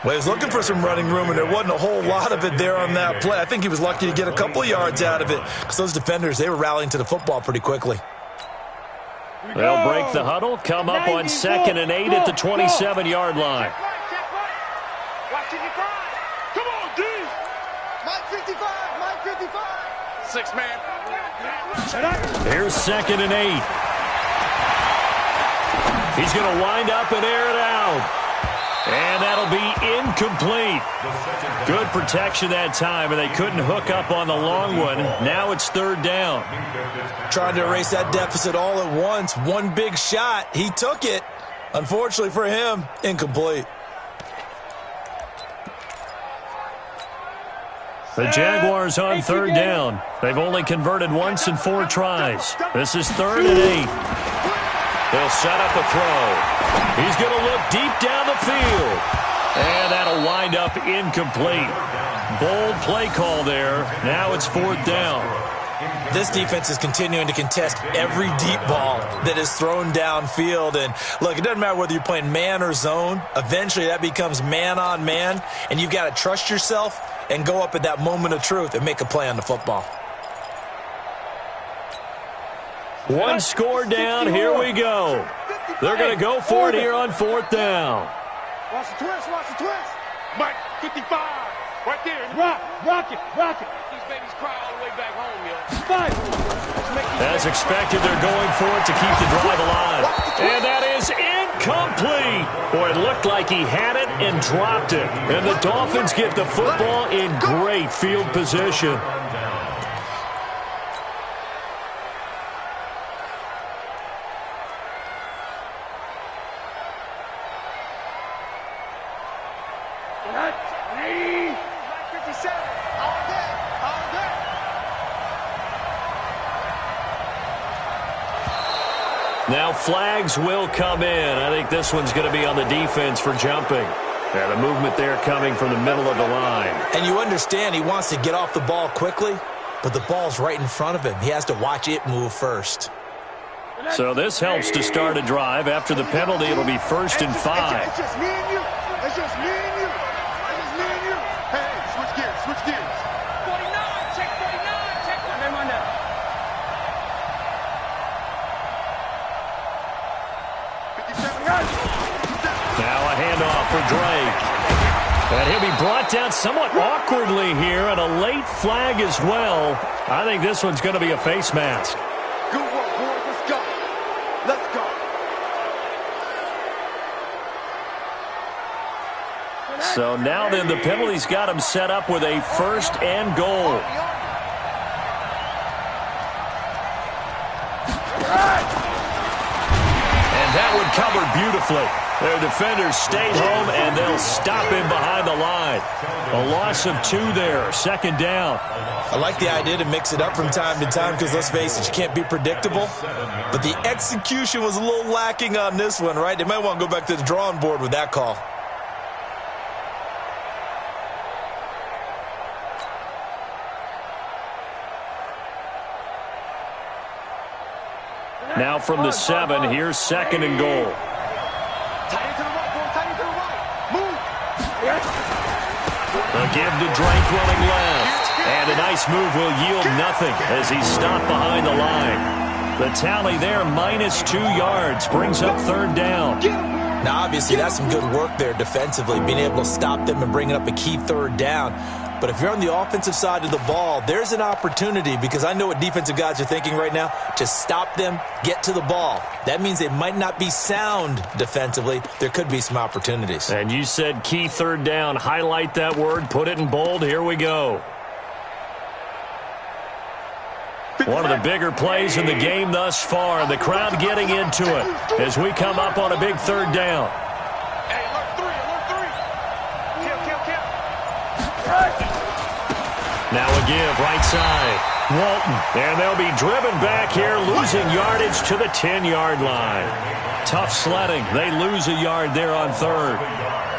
[SPEAKER 5] Well, he was looking for some running room, and there wasn't a whole lot of it there on that play. I think he was lucky to get a couple of yards out of it because those defenders, they were rallying to the football pretty quickly.
[SPEAKER 3] They'll break the huddle, come up on 2nd and 8 at the 27-yard line.
[SPEAKER 6] Come on, D! Mike 55, Mike 55. 6 man.
[SPEAKER 3] Here's 2nd and 8. He's going to wind up and air it out. And that'll be incomplete. Good protection that time, and they couldn't hook up on the long one. Now it's 3rd down.
[SPEAKER 5] Trying to erase that deficit all at once. One big shot. He took it. Unfortunately for him, incomplete.
[SPEAKER 3] The Jaguars on 3rd down. They've only converted once in 4 tries. This is 3rd and 8. They'll set up a throw. He's going to look deep down the field. And that'll wind up incomplete. Bold play call there. Now it's 4th down.
[SPEAKER 5] This defense is continuing to contest every deep ball that is thrown downfield. And, look, it doesn't matter whether you're playing man or zone. Eventually that becomes man on man. And you've got to trust yourself and go up at that moment of truth and make a play on the football.
[SPEAKER 3] One score down. Here we go. They're going to go for it here on 4th down.
[SPEAKER 6] Watch the twist, watch the twist. Mike 55, right there. Rock it. These babies cry all the way back home, yo.
[SPEAKER 3] As expected, they're going for it to keep the drive alive. And that is incomplete. Boy, it looked like he had it and dropped it. And the Dolphins get the football in great field position. Now flags will come in. I think this one's going to be on the defense for jumping. Yeah, the movement there coming from the middle of the line.
[SPEAKER 5] And you understand he wants to get off the ball quickly, but the ball's right in front of him. He has to watch it move first.
[SPEAKER 3] So this helps to start a drive. After the penalty, it'll be 1st and 5.
[SPEAKER 6] It's just me and you. It's just me and you. It's just me and you. Hey, switch gears, switch gears. 49, check 49, check 49. Name on that.
[SPEAKER 3] Now a handoff for Drake. And he'll be brought down somewhat awkwardly here, and a late flag as well. I think this one's going to be a face mask.
[SPEAKER 6] Good work, boys. Let's go. Let's go.
[SPEAKER 3] So now then, the penalty's got him set up with a 1st and goal. That one covered beautifully. Their defenders stayed home, and they'll stop him behind the line. A loss of 2 there, second down.
[SPEAKER 5] I like the idea to mix it up from time to time because, let's face it, you can't be predictable. But the execution was a little lacking on this one, right? They might want to go back to the drawing board with that call.
[SPEAKER 3] Now from the 7, here's second and goal.
[SPEAKER 6] Tight into the right, boy. Tight into the right. Move.
[SPEAKER 3] A give to Drake running left. And a nice move will yield nothing as he's stopped behind the line. The tally there, -2 yards, brings up third down.
[SPEAKER 5] Now, obviously, that's some good work there defensively, being able to stop them and bringing up a key third down. But if you're on the offensive side of the ball, there's an opportunity, because I know what defensive guys are thinking right now, to stop them, get to the ball. That means they might not be sound defensively. There could be some opportunities.
[SPEAKER 3] And you said key third down. Highlight that word, put it in bold. Here we go. One of the bigger plays in the game thus far, and the crowd getting into it as we come up on a big third down.
[SPEAKER 6] Hey, alert 3, alert 3. Kill.
[SPEAKER 3] Now a give, right side. Walton, and they'll be driven back here, losing yardage to the 10-yard line. Tough sledding. They lose a yard there on third.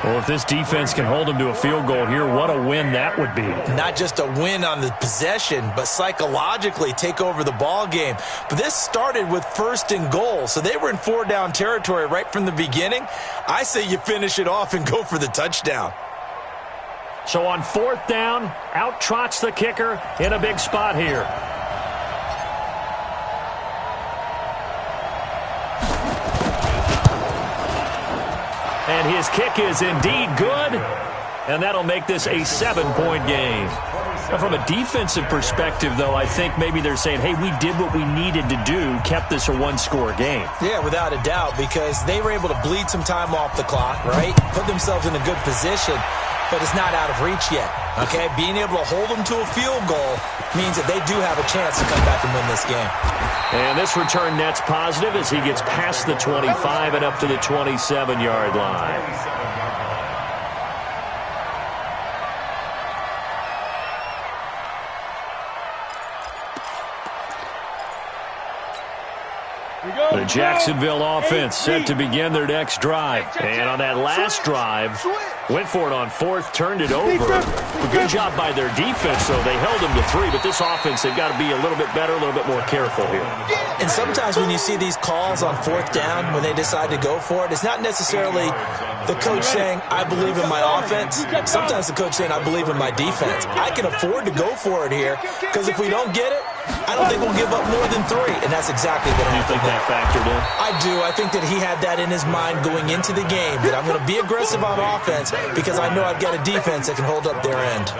[SPEAKER 3] Well, if this defense can hold them to a field goal here, what a win that would be.
[SPEAKER 5] Not just a win on the possession, but psychologically take over the ball game. But this started with first and goal, so they were in 4-down territory right from the beginning. I say you finish it off and go for the touchdown.
[SPEAKER 3] So on 4th down, out trots the kicker in a big spot here. And his kick is indeed good, and that'll make this a 7-point game. Now, from a defensive perspective, though, I think maybe they're saying, hey, we did what we needed to do, kept this a 1-score game.
[SPEAKER 5] Yeah, without a doubt, because they were able to bleed some time off the clock, right? Put themselves in a good position, but it's not out of reach yet, okay? Being able to hold them to a field goal means that they do have a chance to come back and win this game.
[SPEAKER 3] And this return net's positive as he gets past the 25 and up to the 27-yard line. The Jacksonville offense set to begin their next drive. And on that last drive, went for it on 4th, turned it over. A good job by their defense, though. They held them to 3, but this offense, they've got to be a little bit better, a little bit more careful here.
[SPEAKER 5] And sometimes when you see these calls on 4th down, when they decide to go for it, it's not necessarily the coach saying, I believe in my offense. Sometimes the coach saying, I believe in my defense. I can afford to go for it here, because if we don't get it, I don't think we'll give up more than 3, and that's exactly what happened.
[SPEAKER 3] You think that factored in?
[SPEAKER 5] I do. I think that he had that in his mind going into the game, that I'm going to be aggressive on offense because I know I've got a defense that can hold up their end.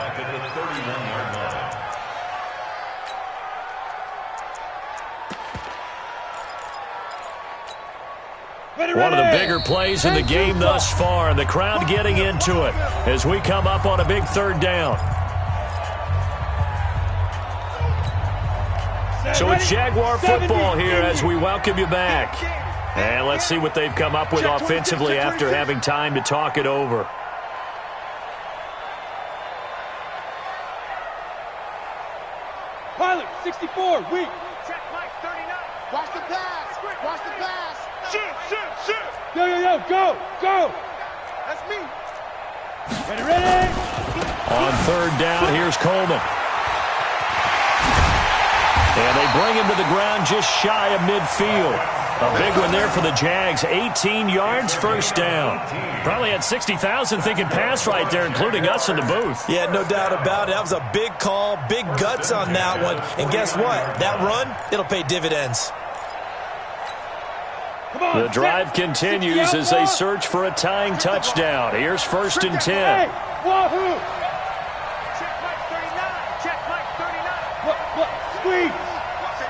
[SPEAKER 3] One of the bigger plays in the game thus far, and the crowd getting into it as we come up on a big third down. So it's Jaguar football here as we welcome you back. And let's see what they've come up with offensively after having time to talk it over.
[SPEAKER 6] Pilot, 64, weak. Check Mike, 39. Watch the pass. Watch the pass. Shoot. Yo, go. That's me. Ready.
[SPEAKER 3] On third down, here's Coleman. And they bring him to the ground just shy of midfield. A big one there for the Jags. 18 yards, first down. Probably had 60,000 thinking pass right there, including us in the booth.
[SPEAKER 5] Yeah, no doubt about it. That was a big call, big guts on that one. And guess what? That run, it'll pay dividends.
[SPEAKER 3] The drive continues as they search for a tying touchdown. Here's 1st and 10.
[SPEAKER 6] Wahoo! Check Mike 39. Check Mike 39. What? Squeeze. Watch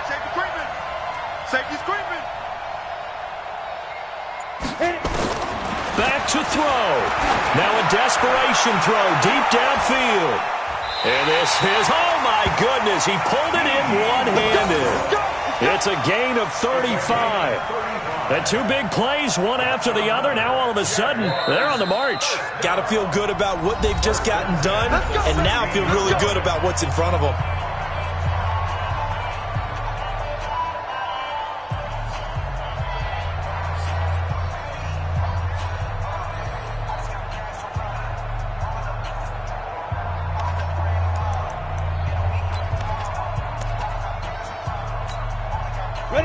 [SPEAKER 6] safety creeping. Safety's creeping. Hit it.
[SPEAKER 3] Back to throw. Now a desperation throw deep downfield. And this is, oh my goodness, he pulled it in one-handed. It's a gain of 35. And two big plays, one after the other. Now all of a sudden, they're on the march.
[SPEAKER 5] Got to feel good about what they've just gotten done, and now feel really good about what's in front of them.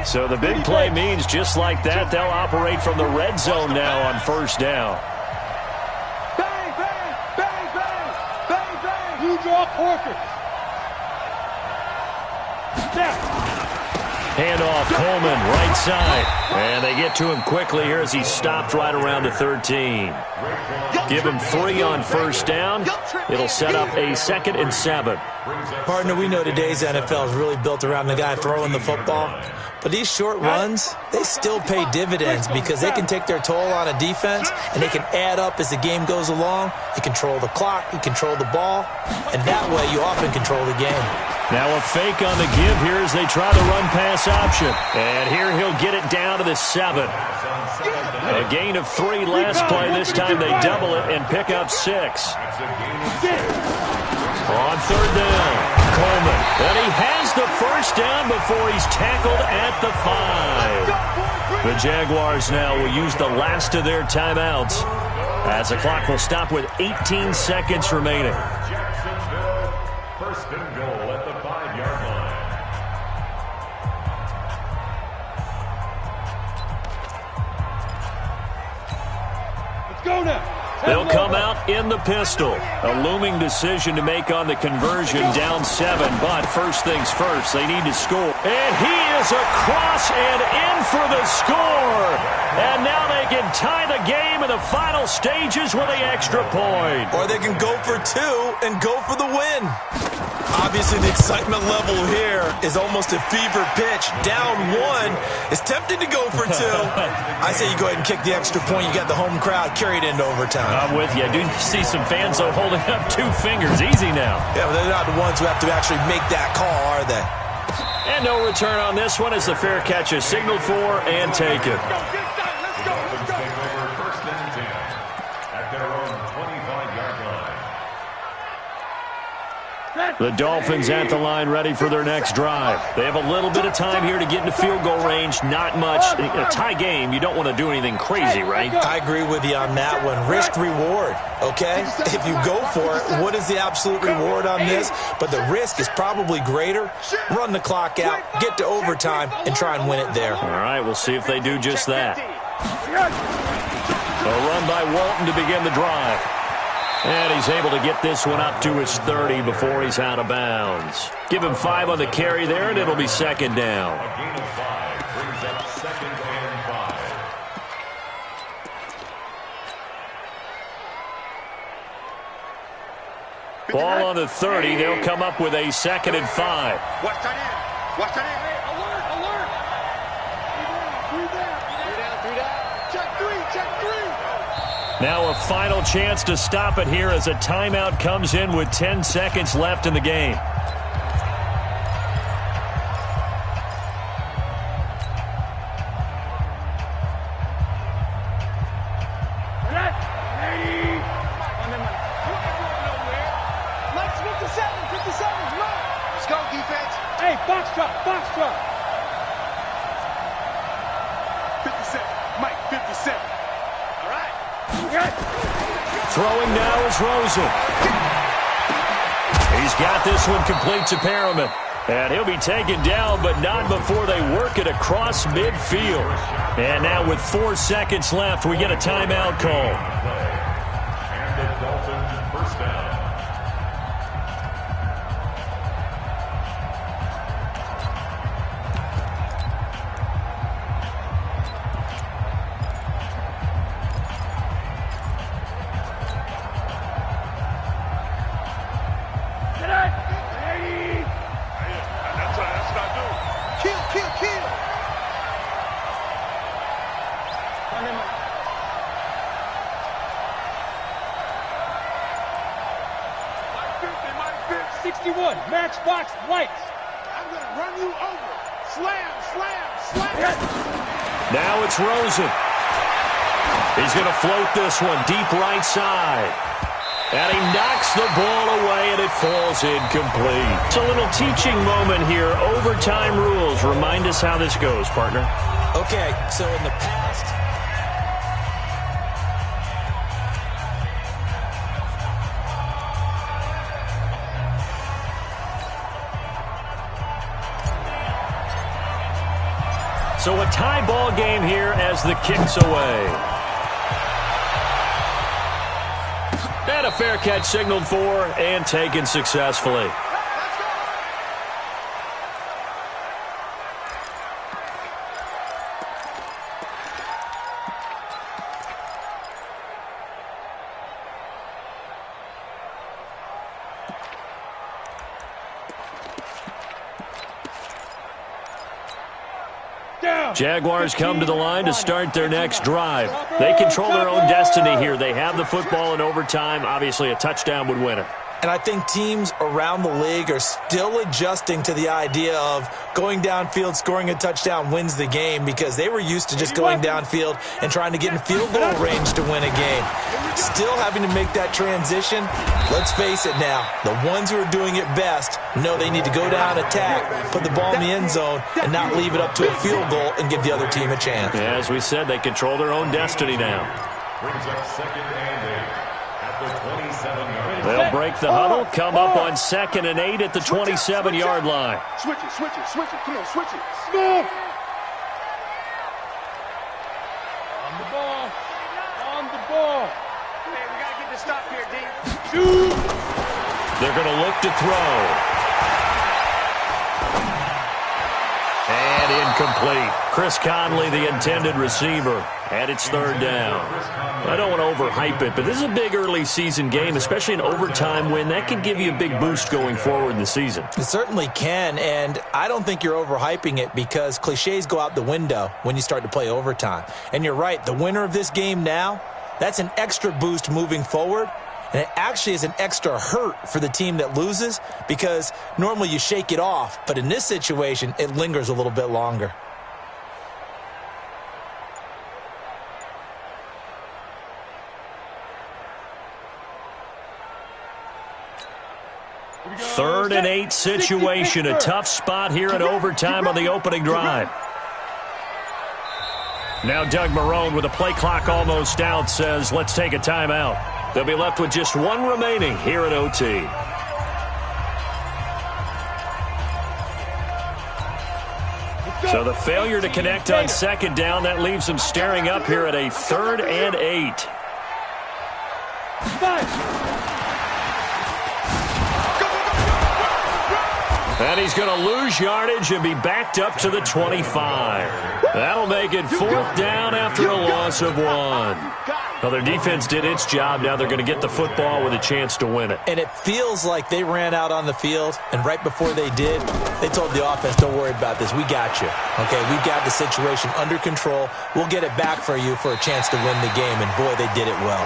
[SPEAKER 3] So the big play means just like that, they'll operate from the red zone now on first down.
[SPEAKER 6] Bang, bang, bang, bang, bang, bang. You draw Corker.
[SPEAKER 3] Handoff, Coleman, right side. And they get to him quickly here as he's stopped right around the 13. Give him 3 on first down. It'll set up a 2nd and 7.
[SPEAKER 5] Partner, we know today's NFL is really built around the guy throwing the football. But these short runs, they still pay dividends because they can take their toll on a defense, and they can add up as the game goes along. You control the clock, you control the ball, and that way you often control the game.
[SPEAKER 3] Now a fake on the give here as they try the run-pass option. And here he'll get it down to the 7. A gain of 3 last play. This time they double it and pick up 6. On third down, Coleman. And he has the first down before he's tackled at the 5. The Jaguars now will use the last of their timeouts as the clock will stop with 18 seconds remaining.
[SPEAKER 7] Jacksonville, first and goal at the 5-yard line.
[SPEAKER 6] Let's go now.
[SPEAKER 3] They'll come out in the pistol. A looming decision to make on the conversion, down 7. But first things first, they need to score. And he is across and in for the score. And now they can tie the game in the final stages with the extra point.
[SPEAKER 5] Or they can go for 2 and go for the win. Obviously, the excitement level here is almost a fever pitch. Down 1. It's tempting to go for 2. I say you go ahead and kick the extra point. You got the home crowd, carry it into overtime.
[SPEAKER 3] I'm with you. I do see some fans, though, holding up 2 fingers. Easy now.
[SPEAKER 5] Yeah, but they're not the ones who have to actually make that call, are they?
[SPEAKER 3] And no return on this one as the fair catch is signaled for and taken.
[SPEAKER 7] Let's go. Take over first and 10 at their own 25-yard line.
[SPEAKER 3] The Dolphins at the line ready for their next drive. They have a little bit of time here to get into field goal range. Not much. In a tie game, you don't want to do anything crazy, right?
[SPEAKER 5] I agree with you on that one. Risk-reward, okay? If you go for it, what is the absolute reward on this? But the risk is probably greater. Run the clock out, get to overtime, and try and win it there.
[SPEAKER 3] All right, we'll see if they do just that. A run by Walton to begin the drive. And he's able to get this one up to his 30 before he's out of bounds. Give him 5 on the carry there, and it'll be 2nd down.
[SPEAKER 7] A gain of 5 brings up 2nd and 5.
[SPEAKER 3] Ball on the 30. They'll come up with a 2nd and 5.
[SPEAKER 4] Watch that in. Watch that in. Hey, alert, alert. 3 down. Check 3, check 3.
[SPEAKER 3] Now a final chance to stop it here as a timeout comes in with 10 seconds left in the game.
[SPEAKER 6] Mike's 57's Mike.
[SPEAKER 4] Let's go, defense.
[SPEAKER 6] Hey, box drop, box drop.
[SPEAKER 4] 57. Mike, 57. All right.
[SPEAKER 3] Throwing now is Rosen. He's got this one complete to Perriman. And he'll be taken down, but not before they work it across midfield. And now with 4 seconds left, we get a timeout call.
[SPEAKER 7] And the Dolphins first down.
[SPEAKER 6] Matchbox lights.
[SPEAKER 4] I'm going to run you over.
[SPEAKER 3] Now it's Rosen. He's going to float this one deep right side. And he knocks the ball away, and it falls incomplete. It's a little teaching moment here. Overtime rules. Remind us how this goes, partner.
[SPEAKER 5] Okay, so in the past,
[SPEAKER 3] so a tie ball game here as the kick's away. And a fair catch signaled for and taken successfully. Jaguars come to the line to start their next drive. They control their own destiny here. They have the football in overtime. Obviously, a touchdown would win it.
[SPEAKER 5] and I think teams around the league are still adjusting to the idea of going downfield, scoring a touchdown wins the game, because they were used to just going downfield and trying to get in field goal range to win a game. Still having to make that transition. Let's face it now, the ones who are doing it best know they need to go down, attack, put the ball in the end zone, and not leave it up to a field goal and give the other team a chance.
[SPEAKER 3] Yeah, as we said, they control their own destiny now.
[SPEAKER 7] Brings up 2nd and 8 at the 27-yard line.
[SPEAKER 3] They'll break the huddle, come up on 2nd and 8 at the 27-yard line.
[SPEAKER 6] Switch it, switch it, switch it. Come on, switch it. Move. On the ball. On the ball.
[SPEAKER 4] Man, we got to get the stop here, D.
[SPEAKER 6] Shoot.
[SPEAKER 3] They're going to look to throw. And incomplete. Chris Conley, the intended receiver, and it's 3rd down. I don't want to overhype it, but this is a big early season game, especially an overtime win. That can give you a big boost going forward in the season.
[SPEAKER 5] It certainly can, and I don't think you're overhyping it, because cliches go out the window when you start to play overtime. And you're right, the winner of this game now, that's an extra boost moving forward. And it actually is an extra hurt for the team that loses, because normally you shake it off. But in this situation, it lingers a little bit longer.
[SPEAKER 3] Third and 8 situation. A tough spot here in overtime on the opening drive. Now Doug Marrone, with a play clock almost out, says, let's take a timeout. They'll be left with just one remaining here at OT. So the failure to connect on 2nd down, that leaves them staring up here at a 3rd and 8. And he's going to lose yardage and be backed up to the 25. That'll make it 4th down after a loss of 1. Well, their defense did its job. Now they're going to get the football with a chance to win it.
[SPEAKER 5] And it feels like they ran out on the field, and right before they did, they told the offense, don't worry about this. We got you. Okay, we've got the situation under control. We'll get it back for you for a chance to win the game. And, boy, they did it well.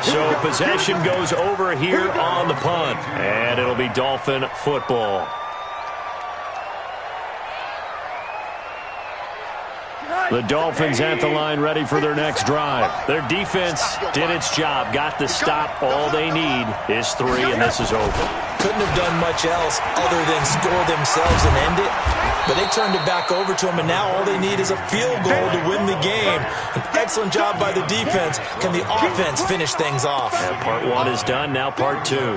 [SPEAKER 3] So possession goes over here on the punt, and it'll be Dolphin football. The Dolphins at the line, ready for their next drive. Their defense did its job, got the stop. All they need is 3, and this is over.
[SPEAKER 5] Couldn't have done much else other than score themselves and end it. But they turned it back over to them, and now all they need is a field goal to win the game. An excellent job by the defense. Can the offense finish things off?
[SPEAKER 3] And part 1 is done, now part 2.
[SPEAKER 7] 2nd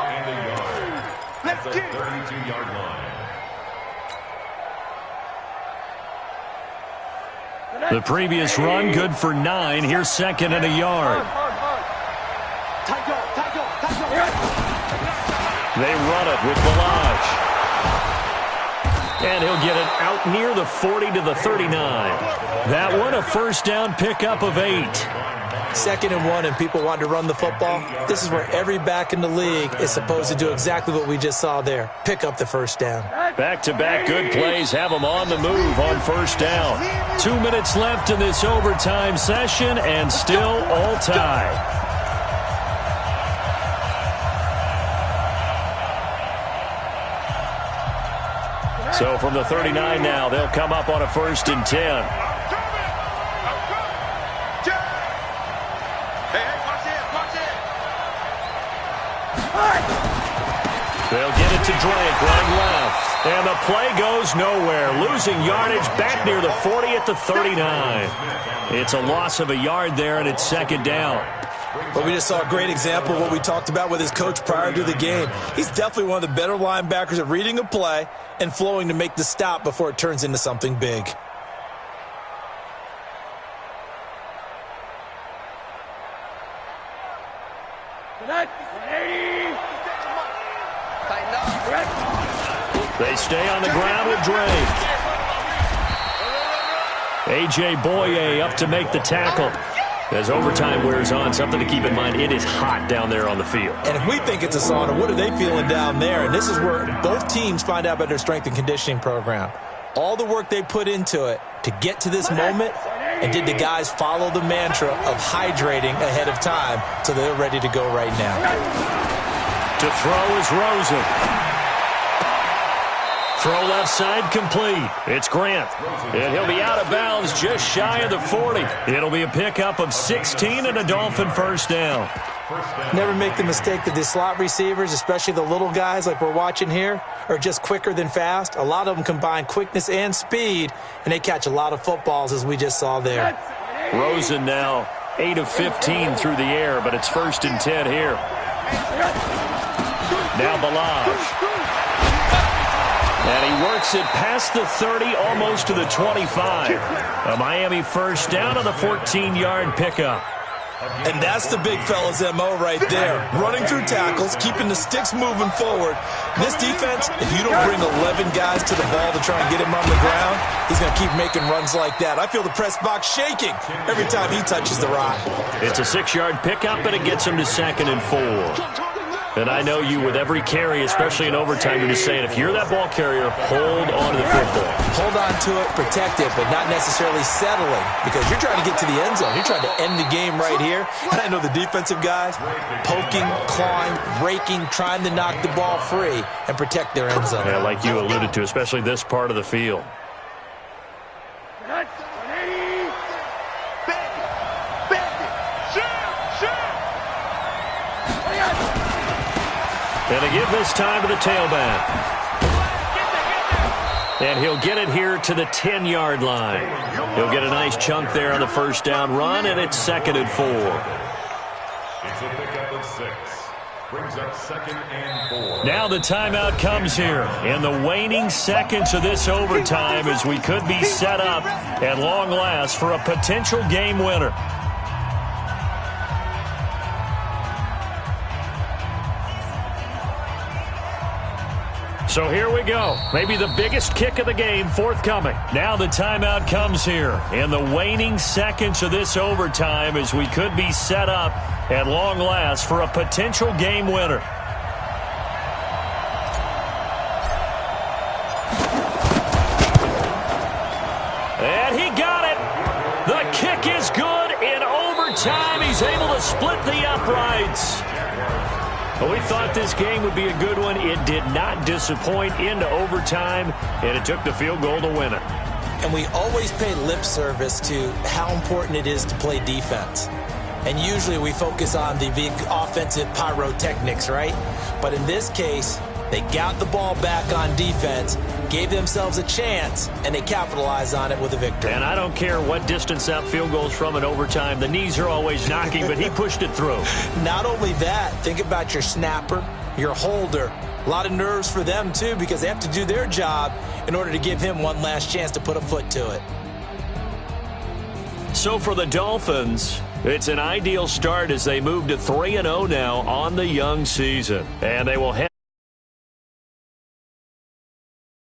[SPEAKER 7] and a yard at the 32-yard line.
[SPEAKER 3] The previous run, good for 9. Here's 2nd and a yard. They run it with Balaj. And he'll get it out near the 40 to the 39. That one, a 1st down pickup of 8.
[SPEAKER 5] 2nd and 1, and people want to run the football. This is where every back in the league is supposed to do exactly what we just saw there. Pick up the 1st down.
[SPEAKER 3] Back-to-back good plays have them on the move on 1st down. 2 minutes left in this overtime session, and still all tied. So from the 39 now, they'll come up on a 1st and 10. They'll get it to Drake, running left. And the play goes nowhere. Losing yardage back near the 40 at the 39. It's a loss of a yard there, and it's 2nd down.
[SPEAKER 5] But we just saw a great example of what we talked about with his coach prior to the game. He's definitely one of the better linebackers at reading a play and flowing to make the stop before it turns into something big.
[SPEAKER 3] They stay on the ground with Drake. A.J. Boye up to make the tackle. As overtime wears on, something to keep in mind, it is hot down there on the field.
[SPEAKER 5] And if we think it's a sauna, what are they feeling down there? And this is where both teams find out about their strength and conditioning program. All the work they put into it to get to this moment, and did the guys follow the mantra of hydrating ahead of time so they're ready to go right now?
[SPEAKER 3] To throw is Rosen. Throw left side complete. It's Grant. And he'll be out of bounds just shy of the 40. It'll be a pickup of 16 and a Dolphin 1st down.
[SPEAKER 5] Never make the mistake that the slot receivers, especially the little guys like we're watching here, are just quicker than fast. A lot of them combine quickness and speed, and they catch a lot of footballs, as we just saw there.
[SPEAKER 3] Rosen now 8 of 15 through the air, but it's 1st and 10 here. Now Balaj. And he works it past the 30, almost to the 25. A Miami 1st down on the 14-yard pickup.
[SPEAKER 5] And that's the big fella's M.O. right there. Running through tackles, keeping the sticks moving forward. This defense, if you don't bring 11 guys to the ball to try and get him on the ground, he's going to keep making runs like that. I feel the press box shaking every time he touches the rock.
[SPEAKER 3] It's a 6-yard pickup, and it gets him to 2nd and 4. And I know you, with every carry, especially in overtime, you're just saying, if you're that ball carrier, hold on to the football.
[SPEAKER 5] Hold on to it, protect it, but not necessarily settling, because you're trying to get to the end zone. You're trying to end the game right here. And I know the defensive guys, poking, clawing, raking, trying to knock the ball free and protect their end zone.
[SPEAKER 3] Yeah, like you alluded to, especially this part of the field. And they give this time to the tailback. And he'll get it here to the 10-yard line. He'll get a nice chunk there on the 1st down run, and it's 2nd and 4.
[SPEAKER 7] It's a pickup of 6. Brings up 2nd and 4.
[SPEAKER 3] Now the timeout comes here in the waning seconds of this overtime, as we could be set up at long last for a potential game winner. So here we go. Maybe the biggest kick of the game forthcoming. Now the timeout comes here in the waning seconds of this overtime, as we could be set up at long last for a potential game winner. And he got it. The kick is good. In overtime, he's able to split the uprights. Well, we thought this game would be a good one. It did not disappoint into overtime, and it took the field goal to win it.
[SPEAKER 5] And we always pay lip service to how important it is to play defense. And usually we focus on the big offensive pyrotechnics, right? But in this case, they got the ball back on defense, gave themselves a chance, and they capitalized on it with a victory.
[SPEAKER 3] And I don't care what distance that field goes from in overtime. The knees are always knocking, but he pushed it through.
[SPEAKER 5] Not only that, think about your snapper, your holder. A lot of nerves for them, too, because they have to do their job in order to give him one last chance to put a foot to it.
[SPEAKER 3] So for the Dolphins, it's an ideal start as they move to 3-0 now on the young season. And they will head